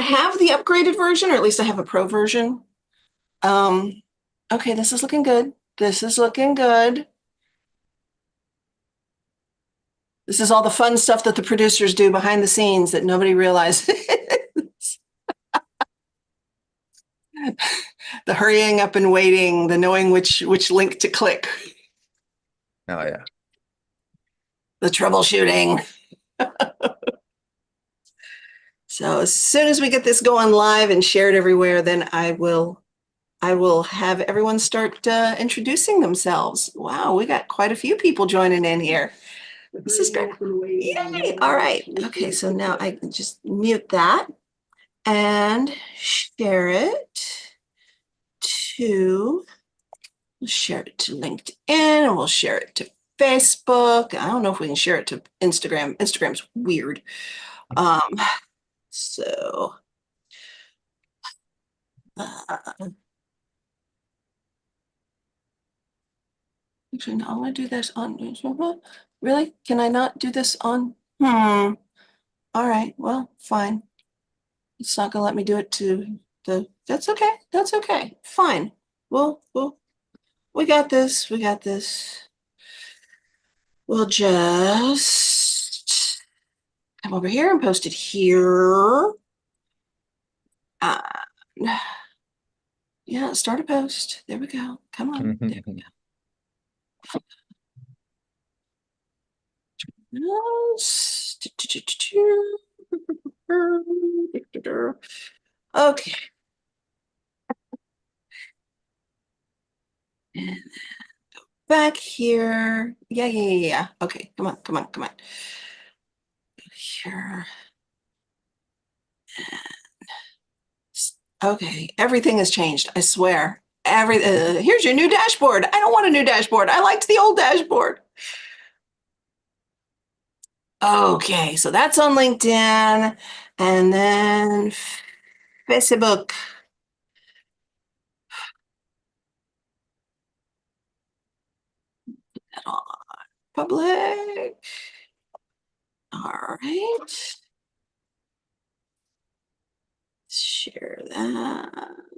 have the upgraded version, or at least I have a pro version. Okay, this is looking good. This is looking good. This is all the fun stuff that the producers do behind the scenes that nobody realizes. The hurrying up and waiting, the knowing which link to click, Oh yeah. the troubleshooting. So as soon as we get this going live and shared everywhere, then I will have everyone start introducing themselves. Wow, we got quite a few people joining in here. This is great. Yay! All right. Okay, so now I can just mute that and share it to we'll share it to LinkedIn, and we'll share it to Facebook. I don't know if we can share it to Instagram. Instagram's weird. Um, so actually, no, I want to do this on. Really? Can I not do this on? All right. Well, fine. It's not gonna let me do it to the. That's okay. That's okay. Fine. Well, we got this. We got this. We'll just come over here and post it here. Uh, yeah, start a post. There we go. Come on. There we go. Okay. And back here. Yeah. Okay, come on. Here. Okay, everything has changed. I swear. Here's your new dashboard. I don't want a new dashboard. I liked the old dashboard. Okay, so that's on LinkedIn, and then Facebook. That on public. All right. Share that.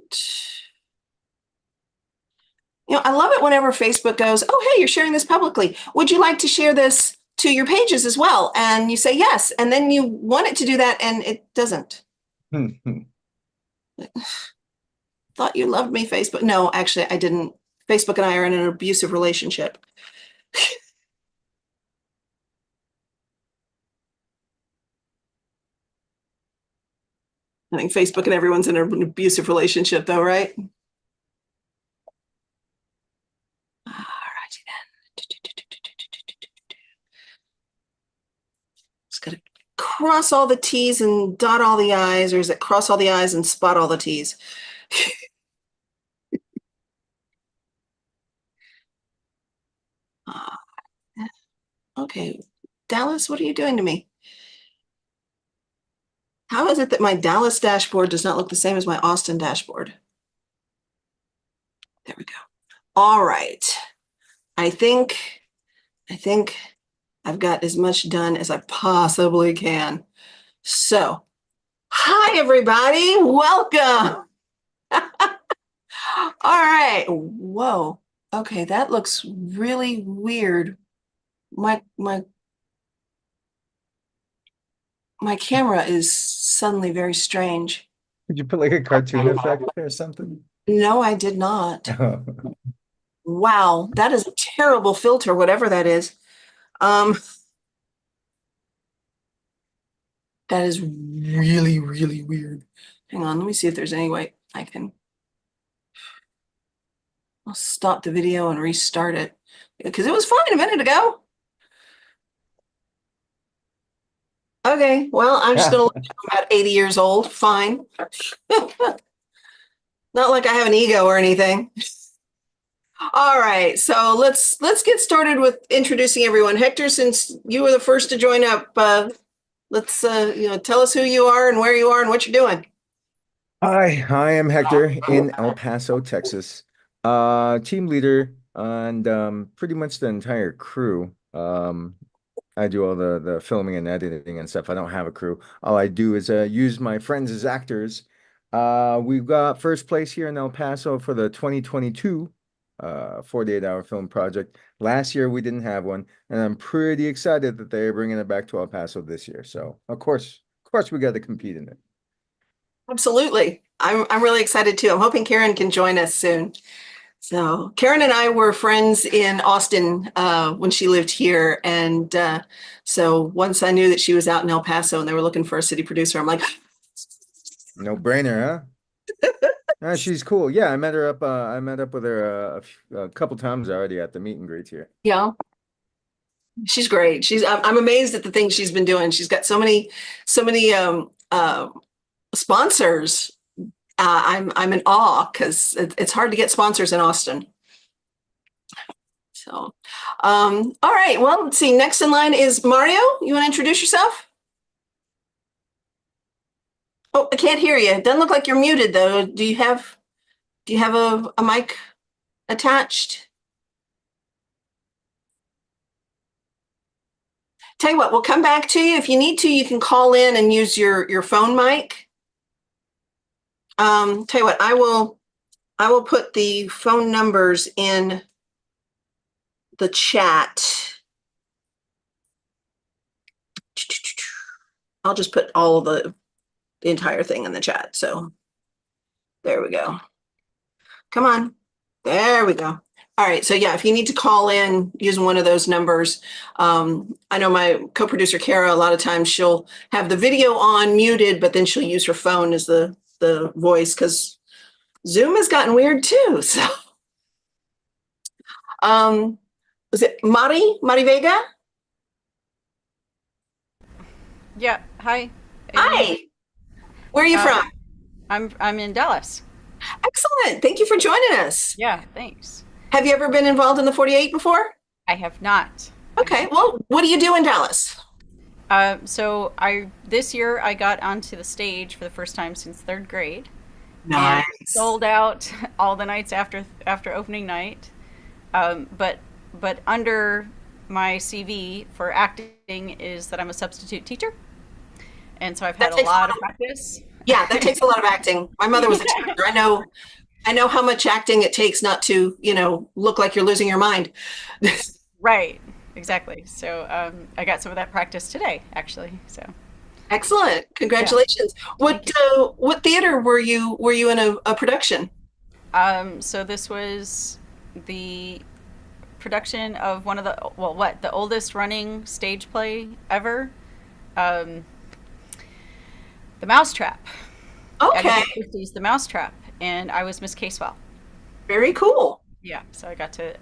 I love it whenever Facebook goes, oh, hey, you're sharing this publicly. Would you like to share this to your pages as well? And you say yes. And then you want it to do that and it doesn't. Thought you loved me, Facebook. No, actually, I didn't. Facebook and I are in an abusive relationship. I think Facebook and everyone's in an abusive relationship, though, right? All righty then. Just gotta cross all the T's and dot all the I's, or is it cross all the I's and spot all the T's? Okay, Dallas, what are you doing to me? How is it that my Dallas dashboard does not look the same as my Austin dashboard? There we go. All right. I think I've got as much done as I possibly can. So, hi everybody, welcome. All right. Whoa. Okay, that looks really weird. My camera is suddenly very strange. Did you put like a cartoon effect or something? No, I did not. Wow, that is a terrible filter, whatever that is. That is really, really weird. Hang on, let me see if there's any way I can. I'll stop the video and restart it because it was fine a minute ago. Okay, well, I'm just gonna look about 80 years old. Fine. Not like I have an ego or anything. All right, so let's get started with introducing everyone. Hector, since you were the first to join up, let's tell us who you are and where you are and what you're doing. Hi, I am Hector in El Paso, Texas. Team leader and pretty much the entire crew I do all the filming and editing and stuff. I don't have a crew. All I do is use my friends as actors. We've got first place here in El Paso for the 2022 48-hour film project. Last year we didn't have one, and I'm pretty excited that they're bringing it back to El Paso this year. So of course, we got to compete in it. Absolutely. I'm really excited too. I'm hoping Karen can join us soon. So Karen and I were friends in Austin when she lived here. And so once I knew that she was out in El Paso and they were looking for a city producer, I'm like, No brainer, huh? She's cool. Yeah, I met up with her a couple times already at the meet and greets here. yeah, she's great. I'm amazed at the things she's been doing. She's got so many sponsors. I'm in awe because it's hard to get sponsors in Austin. So, all right. Well, let's see. Next in line is Mario. You want to introduce yourself? Oh, I can't hear you. It doesn't look like you're muted though. Do you have a mic attached? Tell you what, we'll come back to you. If you need to, you can call in and use your phone mic. Tell you what, I will put the phone numbers in the chat. I'll just put all of the entire thing in the chat. So there we go. Come on. There we go. All right. So yeah, if you need to call in using one of those numbers, I know my co-producer Kara, a lot of times she'll have the video on muted, but then she'll use her phone as the voice because Zoom has gotten weird too. So was it Mari Vega? Yeah. Hi. Hi. Where are you from? I'm in Dallas. Excellent. Thank you for joining us. Yeah. Thanks. Have you ever been involved in the 48 before? I have not. Okay. Well, what do you do in Dallas? So this year I got onto the stage for the first time since third grade. And Nice. sold out all the nights after opening night. But under my CV for acting is that I'm a substitute teacher, and so I've had That a takes a lot lot of of, practice. yeah, that takes a lot of acting. My mother was a teacher. I know how much acting it takes not to, look like you're losing your mind. Right. Exactly. So I got some of that practice today, actually. So Excellent. yeah. Congratulations. Thank you. What theater were you in a production? So this was the production of one of the oldest running stage play ever, um, The Mousetrap. Okay. Agatha Christie's The Mousetrap, and I was Miss Casewell. Very cool. Yeah, so I got to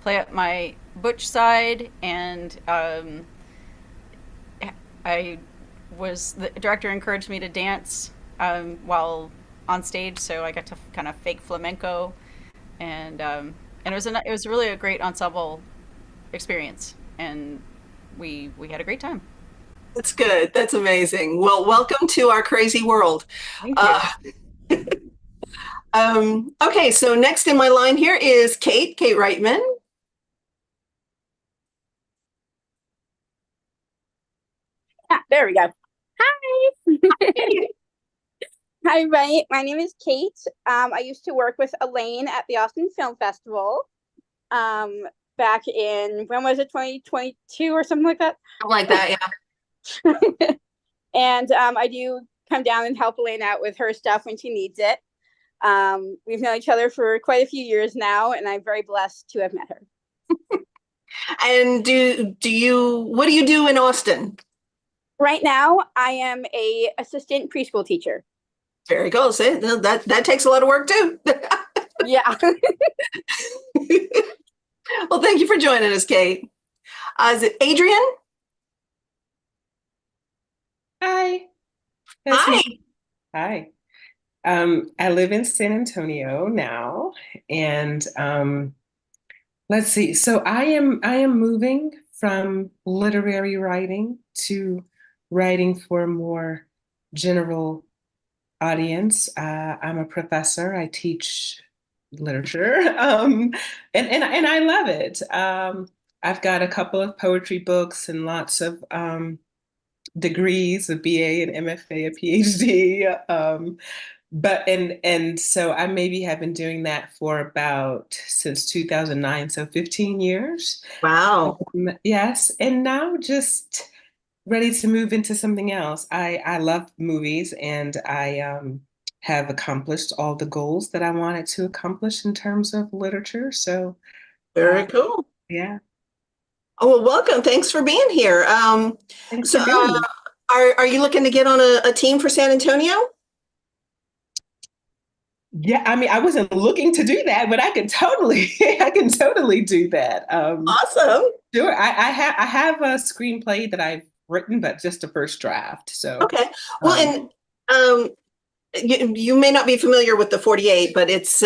play up my butch side, and I was the director encouraged me to dance while on stage, so I got to kind of fake flamenco, and it was really a great ensemble experience, and we had a great time. That's good. That's amazing. Well, welcome to our crazy world. Thank you. Uh, okay, so next in my line here is Kate Reitman. Ah, there we go. Hi. Hi, everybody. My name is Kate. I used to work with Elaine at the Austin Film Festival back in, when was it, 2022 or something like that? Something like that, yeah. And I do come down and help Elaine out with her stuff when she needs it. We've known each other for quite a few years now, and I'm very blessed to have met her. And what do you do in Austin? Right now, I am a assistant preschool teacher. Very cool. See, that takes a lot of work too. Yeah. Well, thank you for joining us, Kate. Is it Adrian? Hi, that's Hi. me. Hi. I live in San Antonio now, and let's see. So I am moving from literary writing to writing for a more general audience. I'm a professor. I teach literature, and I love it. I've got a couple of poetry books and lots of degrees, a BA, an MFA, a PhD. But and so I maybe have been doing that for about since 2009, so 15 years. Wow. Yes, and now just ready to move into something else. I love movies, and I have accomplished all the goals that I wanted to accomplish in terms of literature. So Very cool. yeah, Oh, well, welcome. Thanks for being here. thanks So, for being here. are you looking to get on a team for San Antonio? Yeah, I mean, I wasn't looking to do that, but I can totally, I can totally do that. Awesome. Sure. I have a screenplay that I've written, but just a first draft. So, Okay. Well, um, and you may not be familiar with the 48, but it's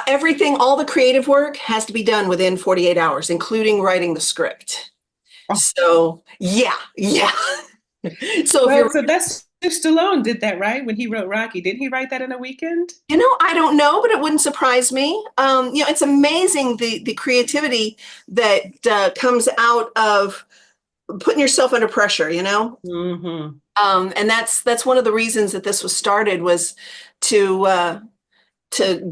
everything, all the creative work has to be done within 48 hours, including writing the script. oh, So, yeah, yeah. So if well, you're, so that's Stallone did that, right? When he wrote Rocky, didn't he write that in a weekend? I don't know, but it wouldn't surprise me. It's amazing the creativity that comes out of putting yourself under pressure, Mm-hmm. And that's one of the reasons that this was started was to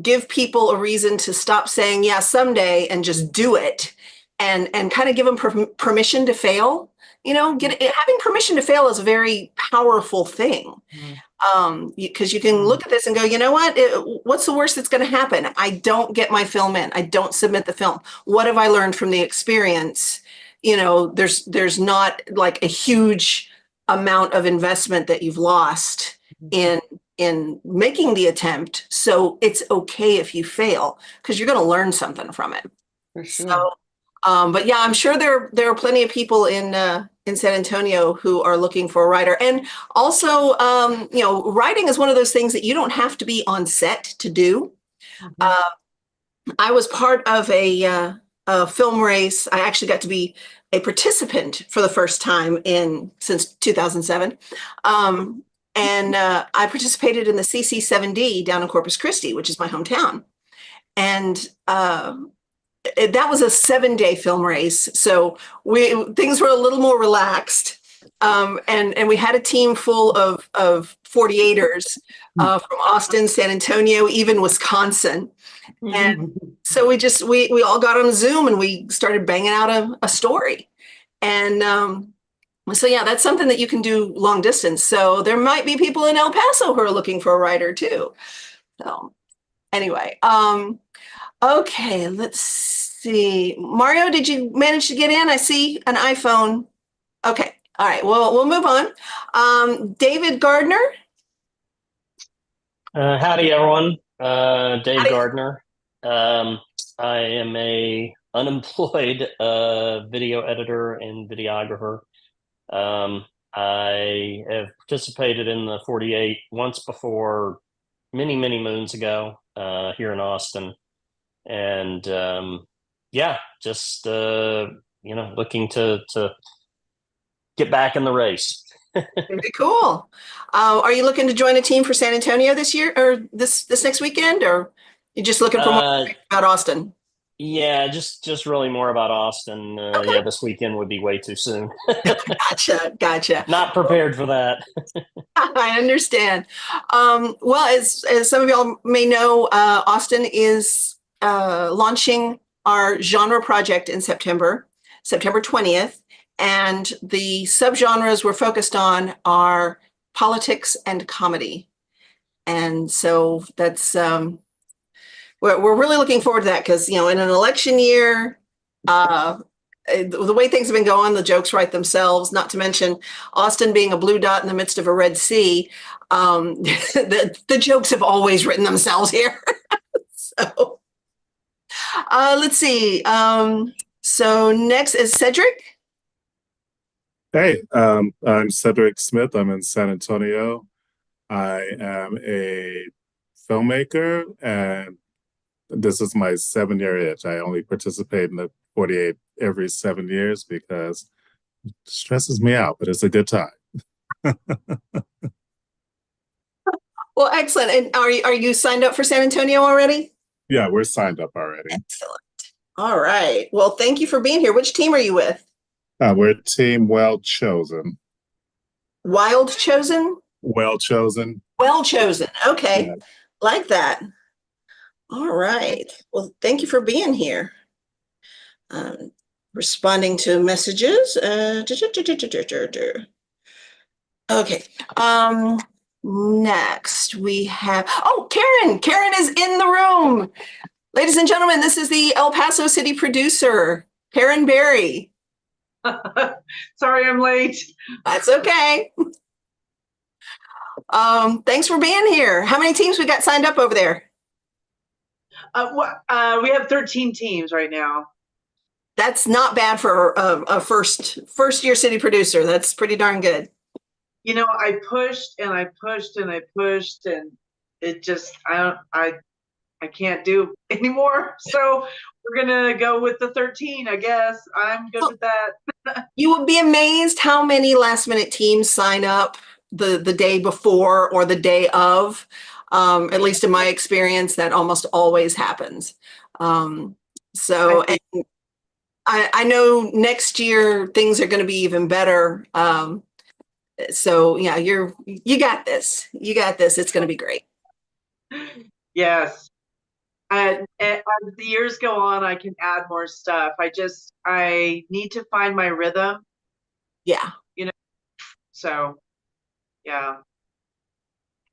give people a reason to stop saying yeah someday and just do it, and kind of give them permission to fail. Having permission to fail is a very powerful thing, because you can look at this and go, you know what, what's the worst that's going to happen? I don't get my film in. I don't submit the film. What have I learned from the experience? There's not like a huge amount of investment that you've lost in making the attempt. So it's okay if you fail because you're going to learn something from it. For sure. So, but yeah, I'm sure there are plenty of people in San Antonio who are looking for a writer. And also, writing is one of those things that you don't have to be on set to do. I was part of a film race. I actually got to be a participant for the first time since 2007. And I participated in the CC7D down in Corpus Christi, which is my hometown. And that was a 7-day film race. So things were a little more relaxed. And we had a team full of 48ers from Austin, San Antonio, even Wisconsin. And so we all got on Zoom and we started banging out a story. And so yeah, that's something that you can do long distance. So there might be people in El Paso who are looking for a writer too. So anyway, okay, let's see. Mario, did you manage to get in? I see an iPhone. Okay, all right, well, we'll move on. David Gardner. Howdy, everyone. Dave Howdy. Gardner. I am a unemployed video editor and videographer. I have participated in the 48 once before, many, many moons ago, here in Austin. And just looking to get back in the race. Very cool. Are you looking to join a team for San Antonio this year or this next weekend, or you just looking for more about Austin? Yeah, just really more about Austin. Okay. Yeah, this weekend would be way too soon. Gotcha. Not prepared for that. I understand. Well, as some of y'all may know, Austin is launching our genre project in September 20th. And the subgenres we're focused on are politics and comedy. And so that's, we're really looking forward to that because, in an election year, the way things have been going, the jokes write themselves, not to mention Austin being a blue dot in the midst of a Red Sea. The jokes have always written themselves here. So let's see. So next is Cedric. Hey, I'm Cedric Smith. I'm in San Antonio. I am a filmmaker, and this is my 7-year itch. I only participate in the 48 every 7 years because it stresses me out, but it's a good time. Well, excellent. And are you signed up for San Antonio already? Yeah, we're signed up already. Excellent. All right. Well, thank you for being here. Which team are you with? We're Team Well Chosen. Wild Chosen? Well Chosen. Well chosen. Okay. Yeah. Like that. All right. Well, thank you for being here. Responding to messages. Okay. Next we have, oh, Karen. Karen is in the room. Ladies and gentlemen, this is the El Paso City producer, Karen Berry. Sorry, I'm late. That's okay. Thanks for being here. How many teams we got signed up over there? We have 13 teams right now. That's not bad for a first year city producer. That's pretty darn good. You know, I pushed and I pushed and I pushed, and it just I can't do anymore. So we're gonna go with the 13, I guess. I'm good with that. You will be amazed how many last minute teams sign up the day before or the day of. At least in my experience, that almost always happens. So and I know next year things are going to be even better. So yeah, you got this. You got this. It's going to be great. Yes. And as the years go on, I can add more stuff. I need to find my rhythm. Yeah. You know, so yeah.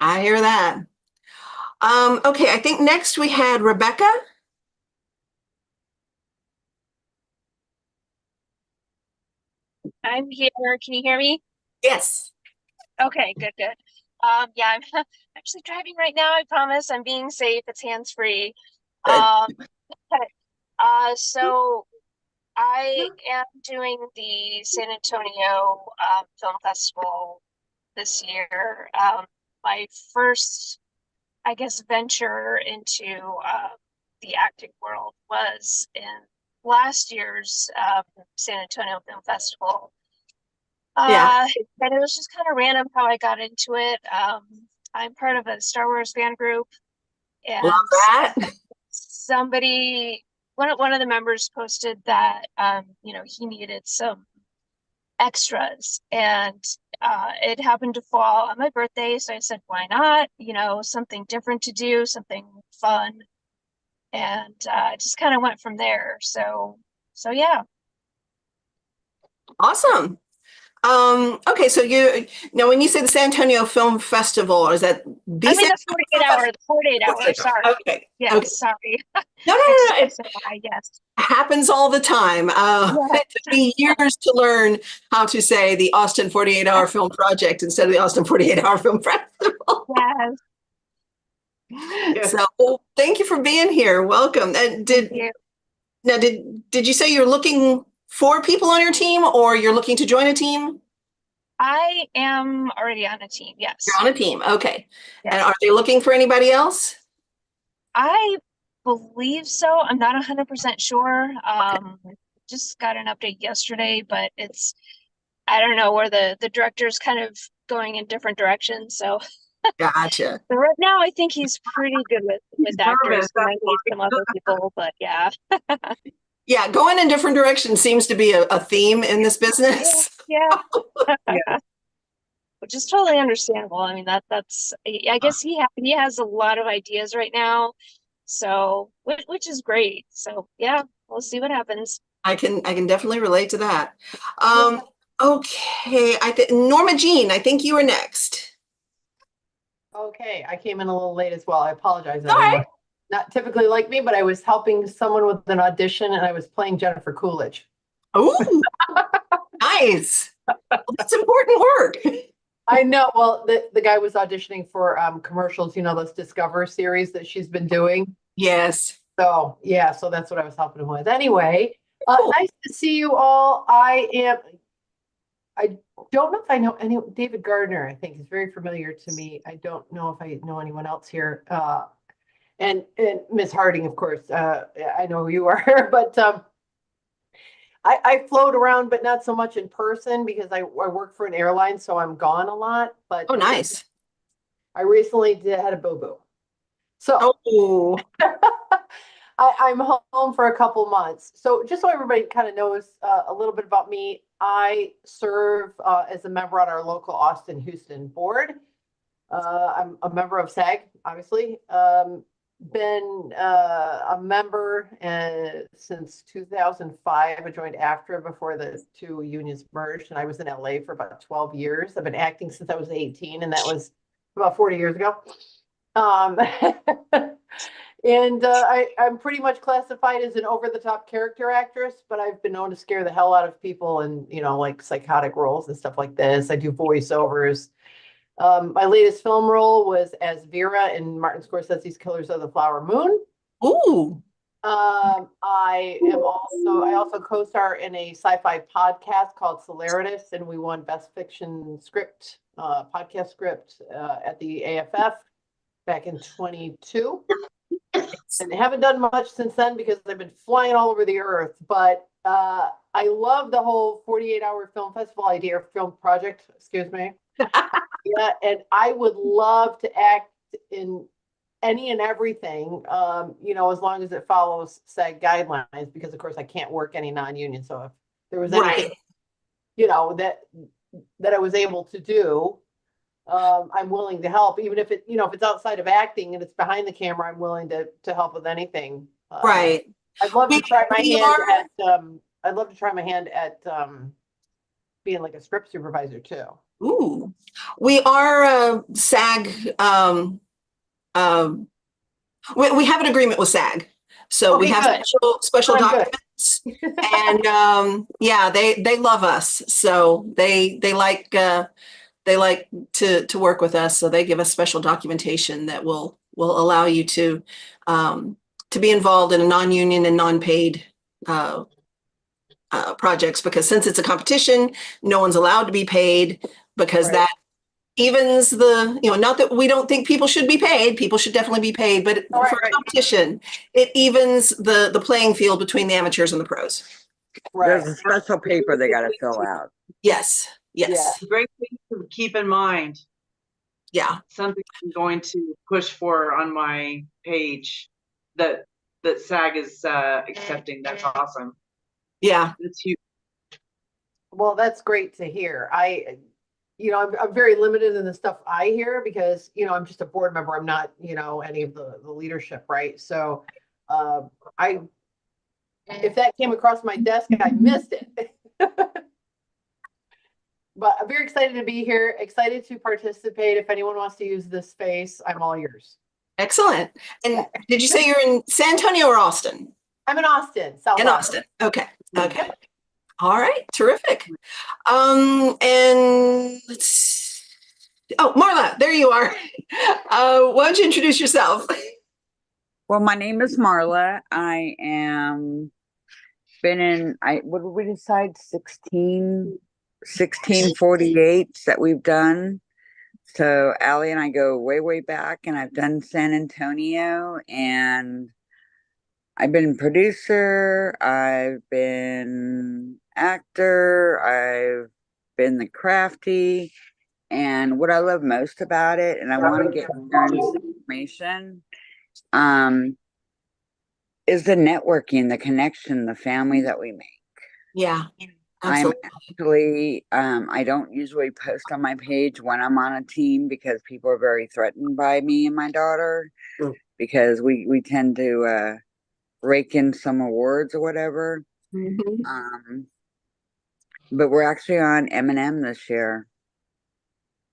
I hear that. Okay, I think next we had Rebecca. I'm here. Can you hear me? Yes. Okay, good. Yeah, I'm actually driving right now. I promise I'm being safe. It's hands-free. Good. So I am doing the San Antonio Film Festival this year. My first, I guess, venture into the acting world was in last year's San Antonio Film Festival. Yeah. And it was just kind of random how I got into it. I'm part of a Star Wars fan group, and Love that. one of the members posted that he needed some extras, and it happened to fall on my birthday, so I said, why not? Something different to do, something fun, and just kind of went from there. So yeah. Awesome. Okay, so now when you say the San Antonio Film Festival, is that the I mean San the 48 hour, sorry. Okay. Yes, Okay. sorry. No. It Yes. happens all the time. It took me years to learn how to say the Austin 48-hour film project instead of the Austin 48-hour film festival. Yes. So thank you for being here. Welcome. And did you say you're looking for people on your team, or you're looking to join a team? I am already on a team. Yes. You're on a team. Okay. Yes. And are they looking for anybody else? I believe so. I'm not 100% sure. Just got an update yesterday, but I don't know, where the director's kind of going in different directions. So Gotcha. but right now I think he's pretty good with actors. nervous, He might need some other people, but yeah. Yeah, going in different directions seems to be a theme in this business. Yeah. Yeah. Which is totally understandable. I mean, that's I guess he has a lot of ideas right now, so which is great. So yeah, we'll see what happens. I can definitely relate to that. Okay, Norma Jean, I think you were next. Okay, I came in a little late as well. I apologize. All right. Not typically like me, but I was helping someone with an audition, and I was playing Jennifer Coolidge. Oh, nice. Well, that's important work. I know. Well, the guy was auditioning for commercials, those Discover series that she's been doing. Yes. So yeah, so that's what I was helping him with. Anyway, nice to see you all. I don't know if I know David Gardner. I think he's very familiar to me. I don't know if I know anyone else here. And Miss Harding, of course, I know who you are, but I float around, but not so much in person because I work for an airline, so I'm gone a lot. But Oh, nice. I recently had a boo-boo. So I'm home for a couple months. So just so everybody kind of knows a little bit about me, I serve as a member on our local Austin Houston board. I'm a member of SAG, obviously. Been a member since 2005. I joined AFTRA before the two unions merged, and I was in LA for about 12 years. I've been acting since I was 18, and that was about 40 years ago. And I'm pretty much classified as an over-the-top character actress, but I've been known to scare the hell out of people in, like psychotic roles and stuff like this. I do voiceovers. My latest film role was as Vera in Martin Scorsese's Killers of the Flower Moon. Ooh. I also co-star in a sci-fi podcast called Celeritas, and we won Best Fiction Script, podcast script at the AFF back in 22. And haven't done much since then because I've been flying all over the earth. But I love the whole 48-hour film festival idea, or film project, excuse me. Yeah, and I would love to act in any and everything, as long as it follows SAG guidelines, because of course I can't work any non-union. So if there was anything, that I was able to do, I'm willing to help, even if if it's outside of acting and it's behind the camera, I'm willing to help with anything. Right. I'd love to try my hand at being like a script supervisor too. Ooh, we are SAG. We have an agreement with SAG, so we have special documents, and they love us, so they like to work with us, so they give us special documentation that will allow you to be involved in a non-union and non-paid projects, because since it's a competition, no one's allowed to be paid, because that evens the, not that we don't think people should be paid, people should definitely be paid, but for a competition, it evens the playing field between the amateurs and the pros. There's a special paper they got to fill out. Yes. Great thing to keep in mind. Yeah. Something I'm going to push for on my page that SAG is accepting. That's awesome. Yeah. It's huge. Well, that's great to hear. I'm very limited in the stuff I hear because, I'm just a board member. I'm not, any of the leadership, right? So if that came across my desk, I missed it. But I'm very excited to be here, excited to participate. If anyone wants to use this space, I'm all yours. Excellent. And did you say you're in San Antonio or Austin? I'm in Austin, South Austin. Okay. All right. Terrific. And Marla, there you are. Why don't you introduce yourself? Well, my name is Marla. I am what did we decide? 1648s that we've done. So Allie and I go way, way back, and I've done San Antonio, and I've been producer, I've been actor, I've been the crafty, and what I love most about it, and I want to get parents information, is the networking, the connection, the family that we make. Yeah. Absolutely. I don't usually post on my page when I'm on a team because people are very threatened by me and my daughter, because we tend to rake in some awards or whatever. Mm-hmm. But we're actually on M&M this year.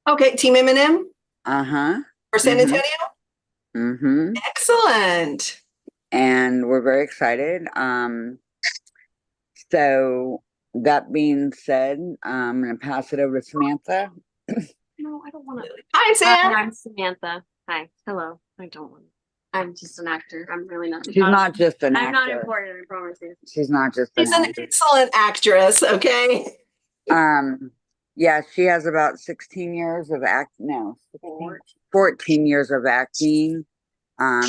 Okay, Team M&M? For San Antonio? Excellent. And we're very excited. So that being said, I'm going to pass it over to Samantha. No, I don't want to. Hi, Sam. I'm Samantha. Hi. Hello. I don't want to. I'm just an actor. I'm really not. She's not just an actor. I'm not important, I promise you. She's not just She's an excellent actress, okay? Yeah, she has about 14 years of acting.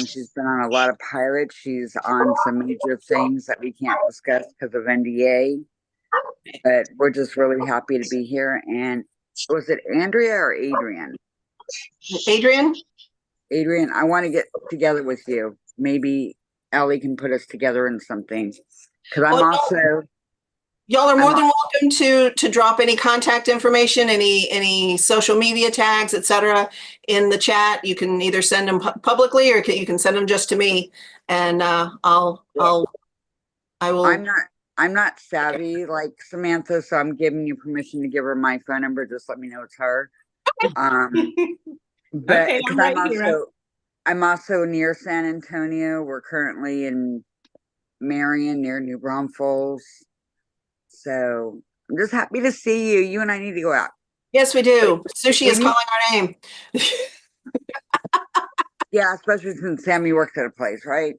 She's been on a lot of pirates. She's on some major things that we can't discuss because of NDA. But we're just really happy to be here. And was it Andrea or Adrian? Adrian, I want to get together with you. Maybe Ellie can put us together in something. Because I'm Oh, no. also, Y'all are more I'm than welcome to drop any contact information, any social media tags, etc., in the chat. You can either send them publicly or you can send them just to me, and I will. I'm not savvy like Samantha, so I'm giving you permission to give her my phone number. Just let me know it's her. But Okay, because I'm ready, Ira. I'm also near San Antonio. We're currently in Marion near New Braunfels. So I'm just happy to see you. You and I need to go out. Yes, we do. Sushi is We need- calling our name. Yeah, especially since Sammy works at a place, right?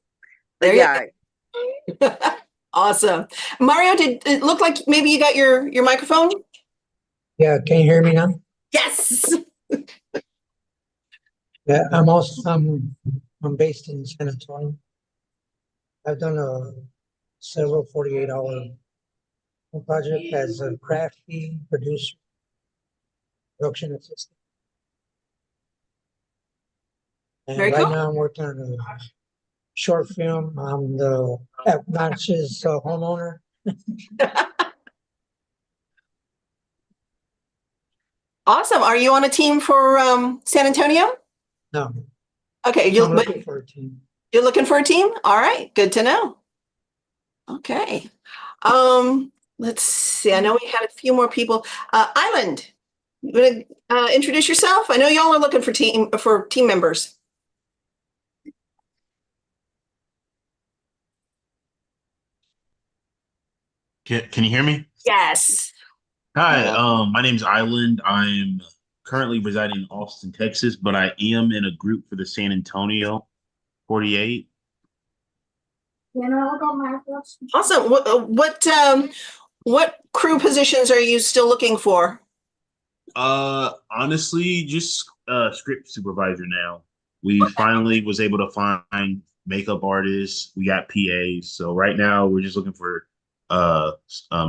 There But you go. Awesome. Mario, did it look like maybe you got your microphone? Yeah, can you hear me now? Yes. Yeah, I'm based in San Antonio. I've done several 48-hour project as a crafty producer, production assistant. And Very right cool. now I'm working on a short film. I'm the obnoxious homeowner. Awesome. Are you on a team for San Antonio? No, Okay, I'm looking for a team. You're looking for a team? All right, good to know. Okay. Let's see. I know we had a few more people. Island, you want to introduce yourself? I know y'all are looking for team members. Can you hear me? Yes. Hi, my name's Island. I'm currently residing in Austin, Texas, but I am in a group for the San Antonio 48. Awesome. What crew positions are you still looking for? Honestly, just script supervisor now. We finally was able to find makeup artists. We got PAs. So right now we're just looking for a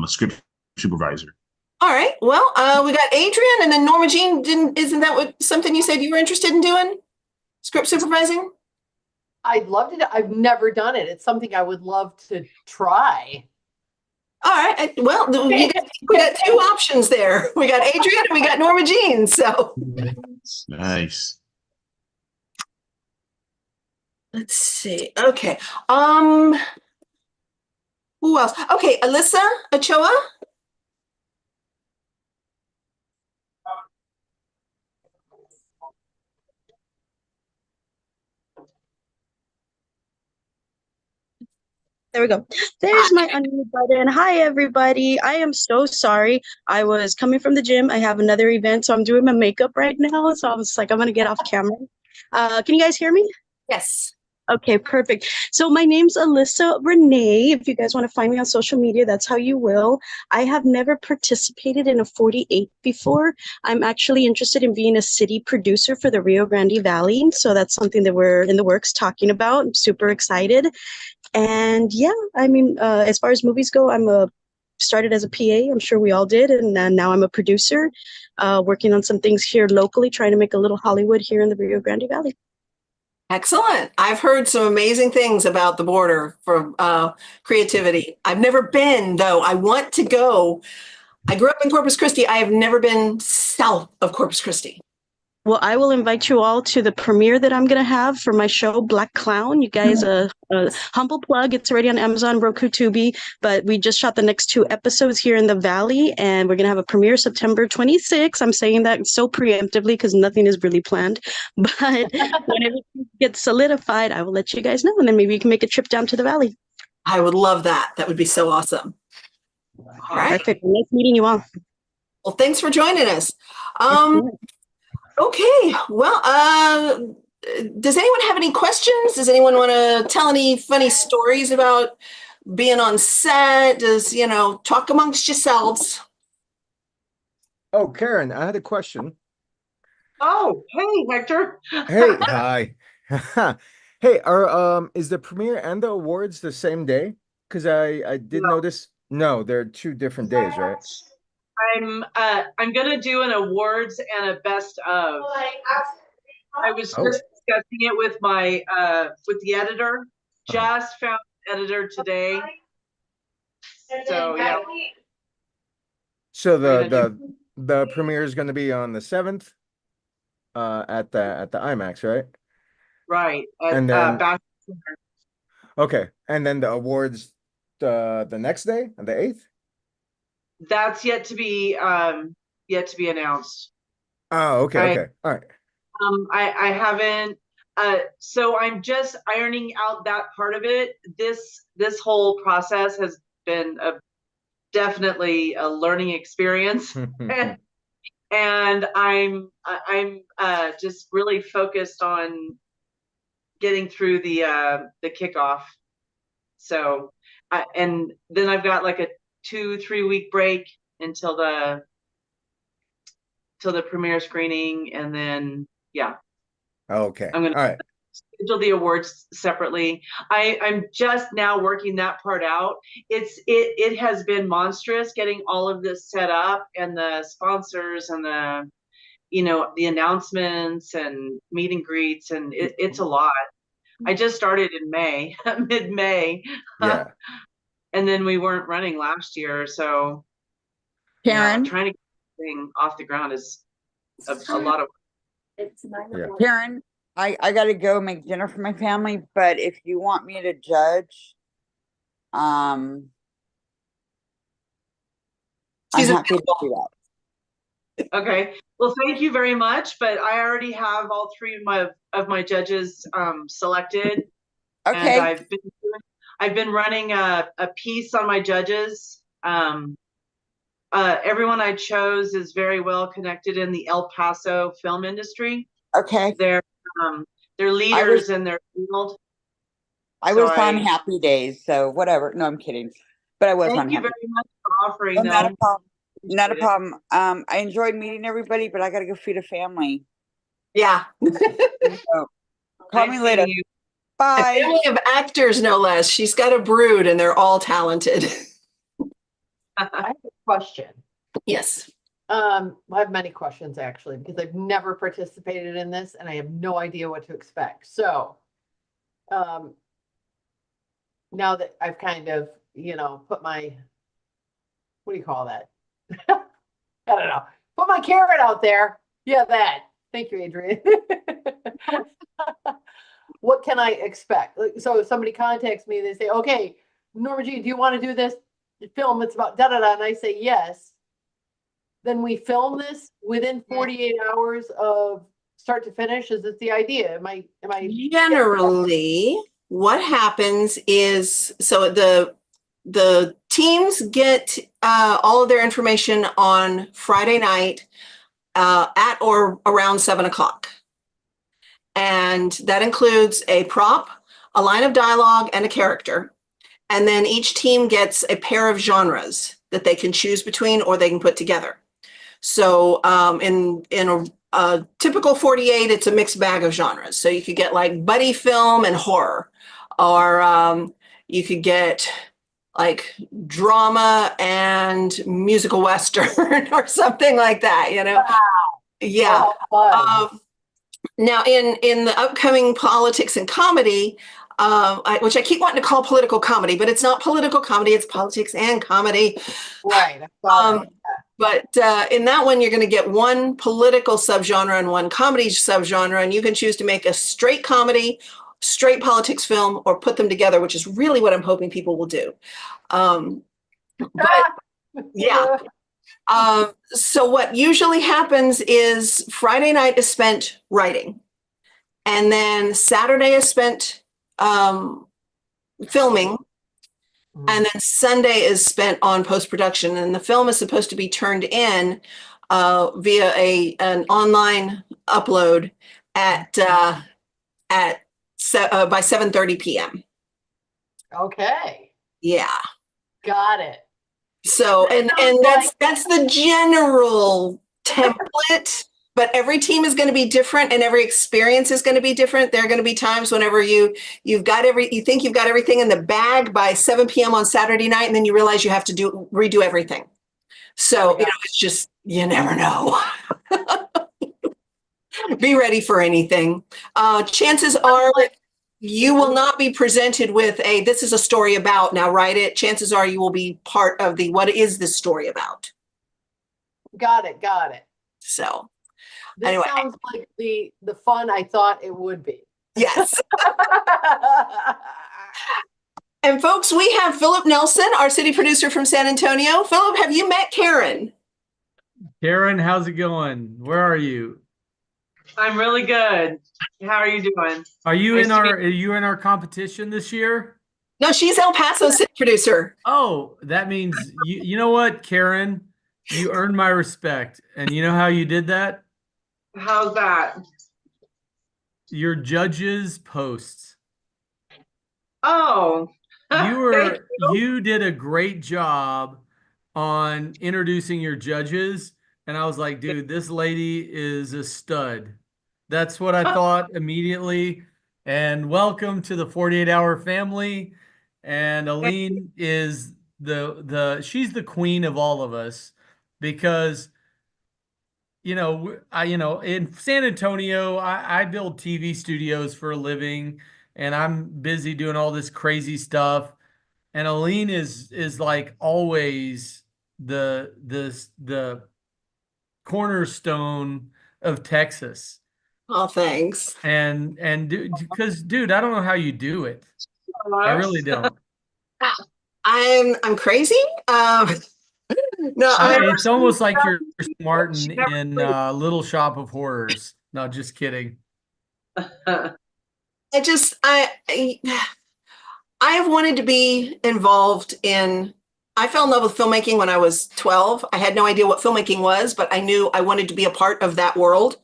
script supervisor. All right. Well, we got Adrian and then Norma Jean. Isn't that something you said you were interested in doing? Script supervising? I'd love to. I've never done it. It's something I would love to try. All right. Well, we got two options there. We got Adrian and we got Norma Jean. So nice. Let's see. Okay. Who else? Okay, Alyssa Ochoa. There we go. There's my unmute button. Hi, everybody. I am so sorry. I was coming from the gym. I have another event, so I'm doing my makeup right now. So I was like, I'm going to get off camera. Can you guys hear me? Yes. Okay, perfect. So my name's Alyssa Renee. If you guys want to find me on social media, that's how you will. I have never participated in a 48 before. I'm actually interested in being a city producer for the Rio Grande Valley. So that's something that we're in the works talking about. I'm super excited. And yeah, I mean, as far as movies go, started as a PA. I'm sure we all did. And now I'm a producer, working on some things here locally, trying to make a little Hollywood here in the Rio Grande Valley. Excellent. I've heard some amazing things about the border for creativity. I've never been, though. I want to go. I grew up in Corpus Christi. I have never been south of Corpus Christi. Well, I will invite you all to the premiere that I'm going to have for my show, Black Clown. You guys, a humble plug. It's already on Amazon, Roku, Tubi, but we just shot the next 2 episodes here in the Valley, and we're going to have a premiere September 26th. I'm saying that so preemptively because nothing is really planned, but when everything gets solidified, I will let you guys know, and then maybe you can make a trip down to the Valley. I would love that. That would be so awesome. All right. Perfect. Nice meeting you all. Well, thanks for joining us. Okay, well, does anyone have any questions? Does anyone want to tell any funny stories about being on set? Talk amongst yourselves. Oh, Karen, I had a question. Oh, hey, Hector. Hey, hi. Hey, is the premiere and the awards the same day? Because I did notice. No, they're 2 different days, right? I'm gonna do an awards and a best of. I was just discussing it with my with the editor just found an editor today. So yeah. So We're gonna the premiere is going to be on the 7th at the IMAX, right? Right. At, And then Bash- okay, and then the awards the next day, on the 8th? that's yet to be announced. Oh, okay, I- okay. All right. I haven't so I'm just ironing out that part of it. This whole process has been definitely a learning experience. And I'm just really focused on getting through the kickoff. So and then I've got like a 2-3 week break until the premiere screening, and then yeah. Okay. I'm gonna All right. schedule the awards separately. I'm just now working that part out. It has been monstrous getting all of this set up, and the sponsors and the announcements and meet and greets, and it's a lot. I just started in May, mid-May. Yeah. And then we weren't running last year, so Karen, trying to get this thing off the ground is a lot of Yeah. Karen, I gotta go make dinner for my family, but if you want me to judge, I'm She's happy to do that. Okay. Well, thank you very much. But I already have all three of my judges selected. Okay. And I've been running a piece on my judges. Everyone I chose is very well connected in the El Paso film industry. Okay. They're leaders in their field. I So was on Happy Days, so whatever. No, I'm kidding. But I was Thank on you Happy very much for offering. Oh, not a though. problem. Not a problem. I enjoyed meeting everybody, but I gotta go feed a family. Yeah. So, call Nice me later. meeting you. A Bye. family of actors, no less. She's got a brood and they're all talented. I have a question. Yes. I have many questions actually, because I've never participated in this and I have no idea what to expect. So, now that I've kind of, put my, what do you call that? I don't know. Put my carrot out there. Yeah, that. Thank you, Adrian. What can I expect? So if somebody contacts me, they say, okay, Norma Jean, do you want to do this film? It's about da-da-da. And I say, yes. Then we film this within 48 hours of start to finish. Is this the idea? Am I Generally, what happens is, so the teams get all of their information on Friday night at or around 7 o'clock. And that includes a prop, a line of dialogue, and a character. And then each team gets a pair of genres that they can choose between or they can put together. So in a typical 48, it's a mixed bag of genres. So you could get like buddy film and horror, or you could get like drama and musical Western or something like that, Wow. Yeah. Now in the upcoming politics and comedy, which I keep wanting to call political comedy, but it's not political comedy, it's politics and comedy. Right. But in that one, you're going to get one political subgenre and one comedy subgenre, and you can choose to make a straight comedy, straight politics film, or put them together, which is really what I'm hoping people will do. But yeah. So what usually happens is Friday night is spent writing, and then Saturday is spent filming, and then Sunday is spent on post-production. And the film is supposed to be turned in via an online upload by 7:30 p.m. Okay. Yeah. Got it. So, and that's the general template, but every team is going to be different and every experience is going to be different. There are going to be times whenever you think you've got everything in the bag by 7 p.m. on Saturday night, and then you realize you have to redo everything. So, it's just, you never know. Be ready for anything. Chances are You will not be presented with a, this is a story about, now write it. Chances are you will be part of the, what is this story about? Got it. Got it. So This anyway. sounds like the fun I thought it would be. Yes. And folks, we have Philip Nelson, our city producer from San Antonio. Philip, have you met Karen? Karen, how's it going? Where are you? I'm really good. How are you doing? Are you Nice in to our meet are you in our competition this year? No, she's El Paso city producer. Oh, that means you know what, Karen? You earned my respect. And you know how you did that? How's that? Your judges' posts. Oh, You did a great job on introducing your judges. And I was like, dude, this lady is a stud. That's what I thought immediately. And welcome to the 48-hour family. And Aline is she's the queen of all of us because in San Antonio, I build TV studios for a living and I'm busy doing all this crazy stuff. And Aline is like always the cornerstone of Texas. Oh, thanks. And because dude, I don't know how you do it. I really don't. I'm crazy. No, It's almost like you're Martin in Little Shop of Horrors. No, just kidding. I have wanted to be involved in, I fell in love with filmmaking when I was 12. I had no idea what filmmaking was, but I knew I wanted to be a part of that world.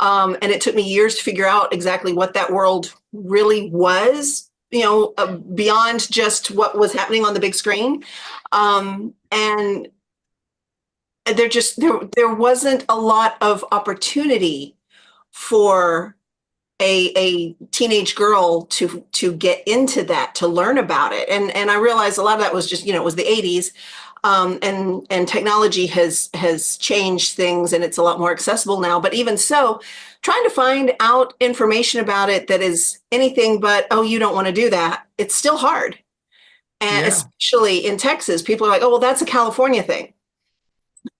And it took me years to figure out exactly what that world really was, beyond just what was happening on the big screen. And there wasn't a lot of opportunity for a teenage girl to get into that, to learn about it. And I realized a lot of that was just, it was the 80s. And technology has changed things and it's a lot more accessible now. But even so, trying to find out information about it that is anything but, oh, you don't want to do that, it's still hard. And especially in Texas, people are like, oh, well, that's a California thing.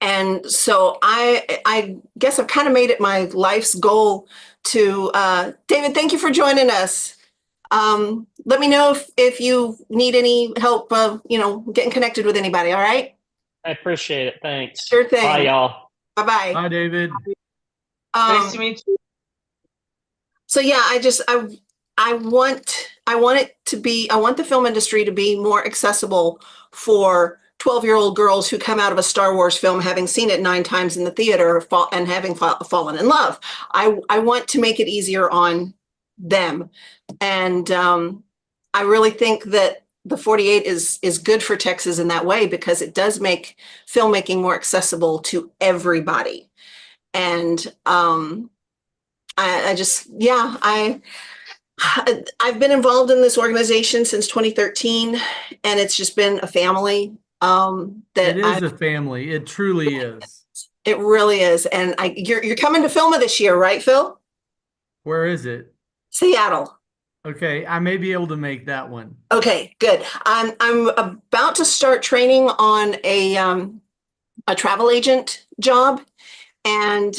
And so I guess I've kind of made it my life's goal to, David, thank you for joining us. Let me know if you need any help, getting connected with anybody. All right. I appreciate it. Thanks. Sure thing. Bye, y'all. Bye-bye. Bye, David. Nice to meet you. So yeah, I want the film industry to be more accessible for 12-year-old girls who come out of a Star Wars film having seen it 9 times in the theater and having fallen in love. I want to make it easier on them. And I really think that the 48 is good for Texas in that way because it does make filmmaking more accessible to everybody. And I've been involved in this organization since 2013, and it's just been a family. It is a family. It truly is. It really is. And you're coming to Filma this year, right, Phil? Where is it? Seattle. Okay, I may be able to make that one. Okay, good. I'm about to start training on a travel agent job, and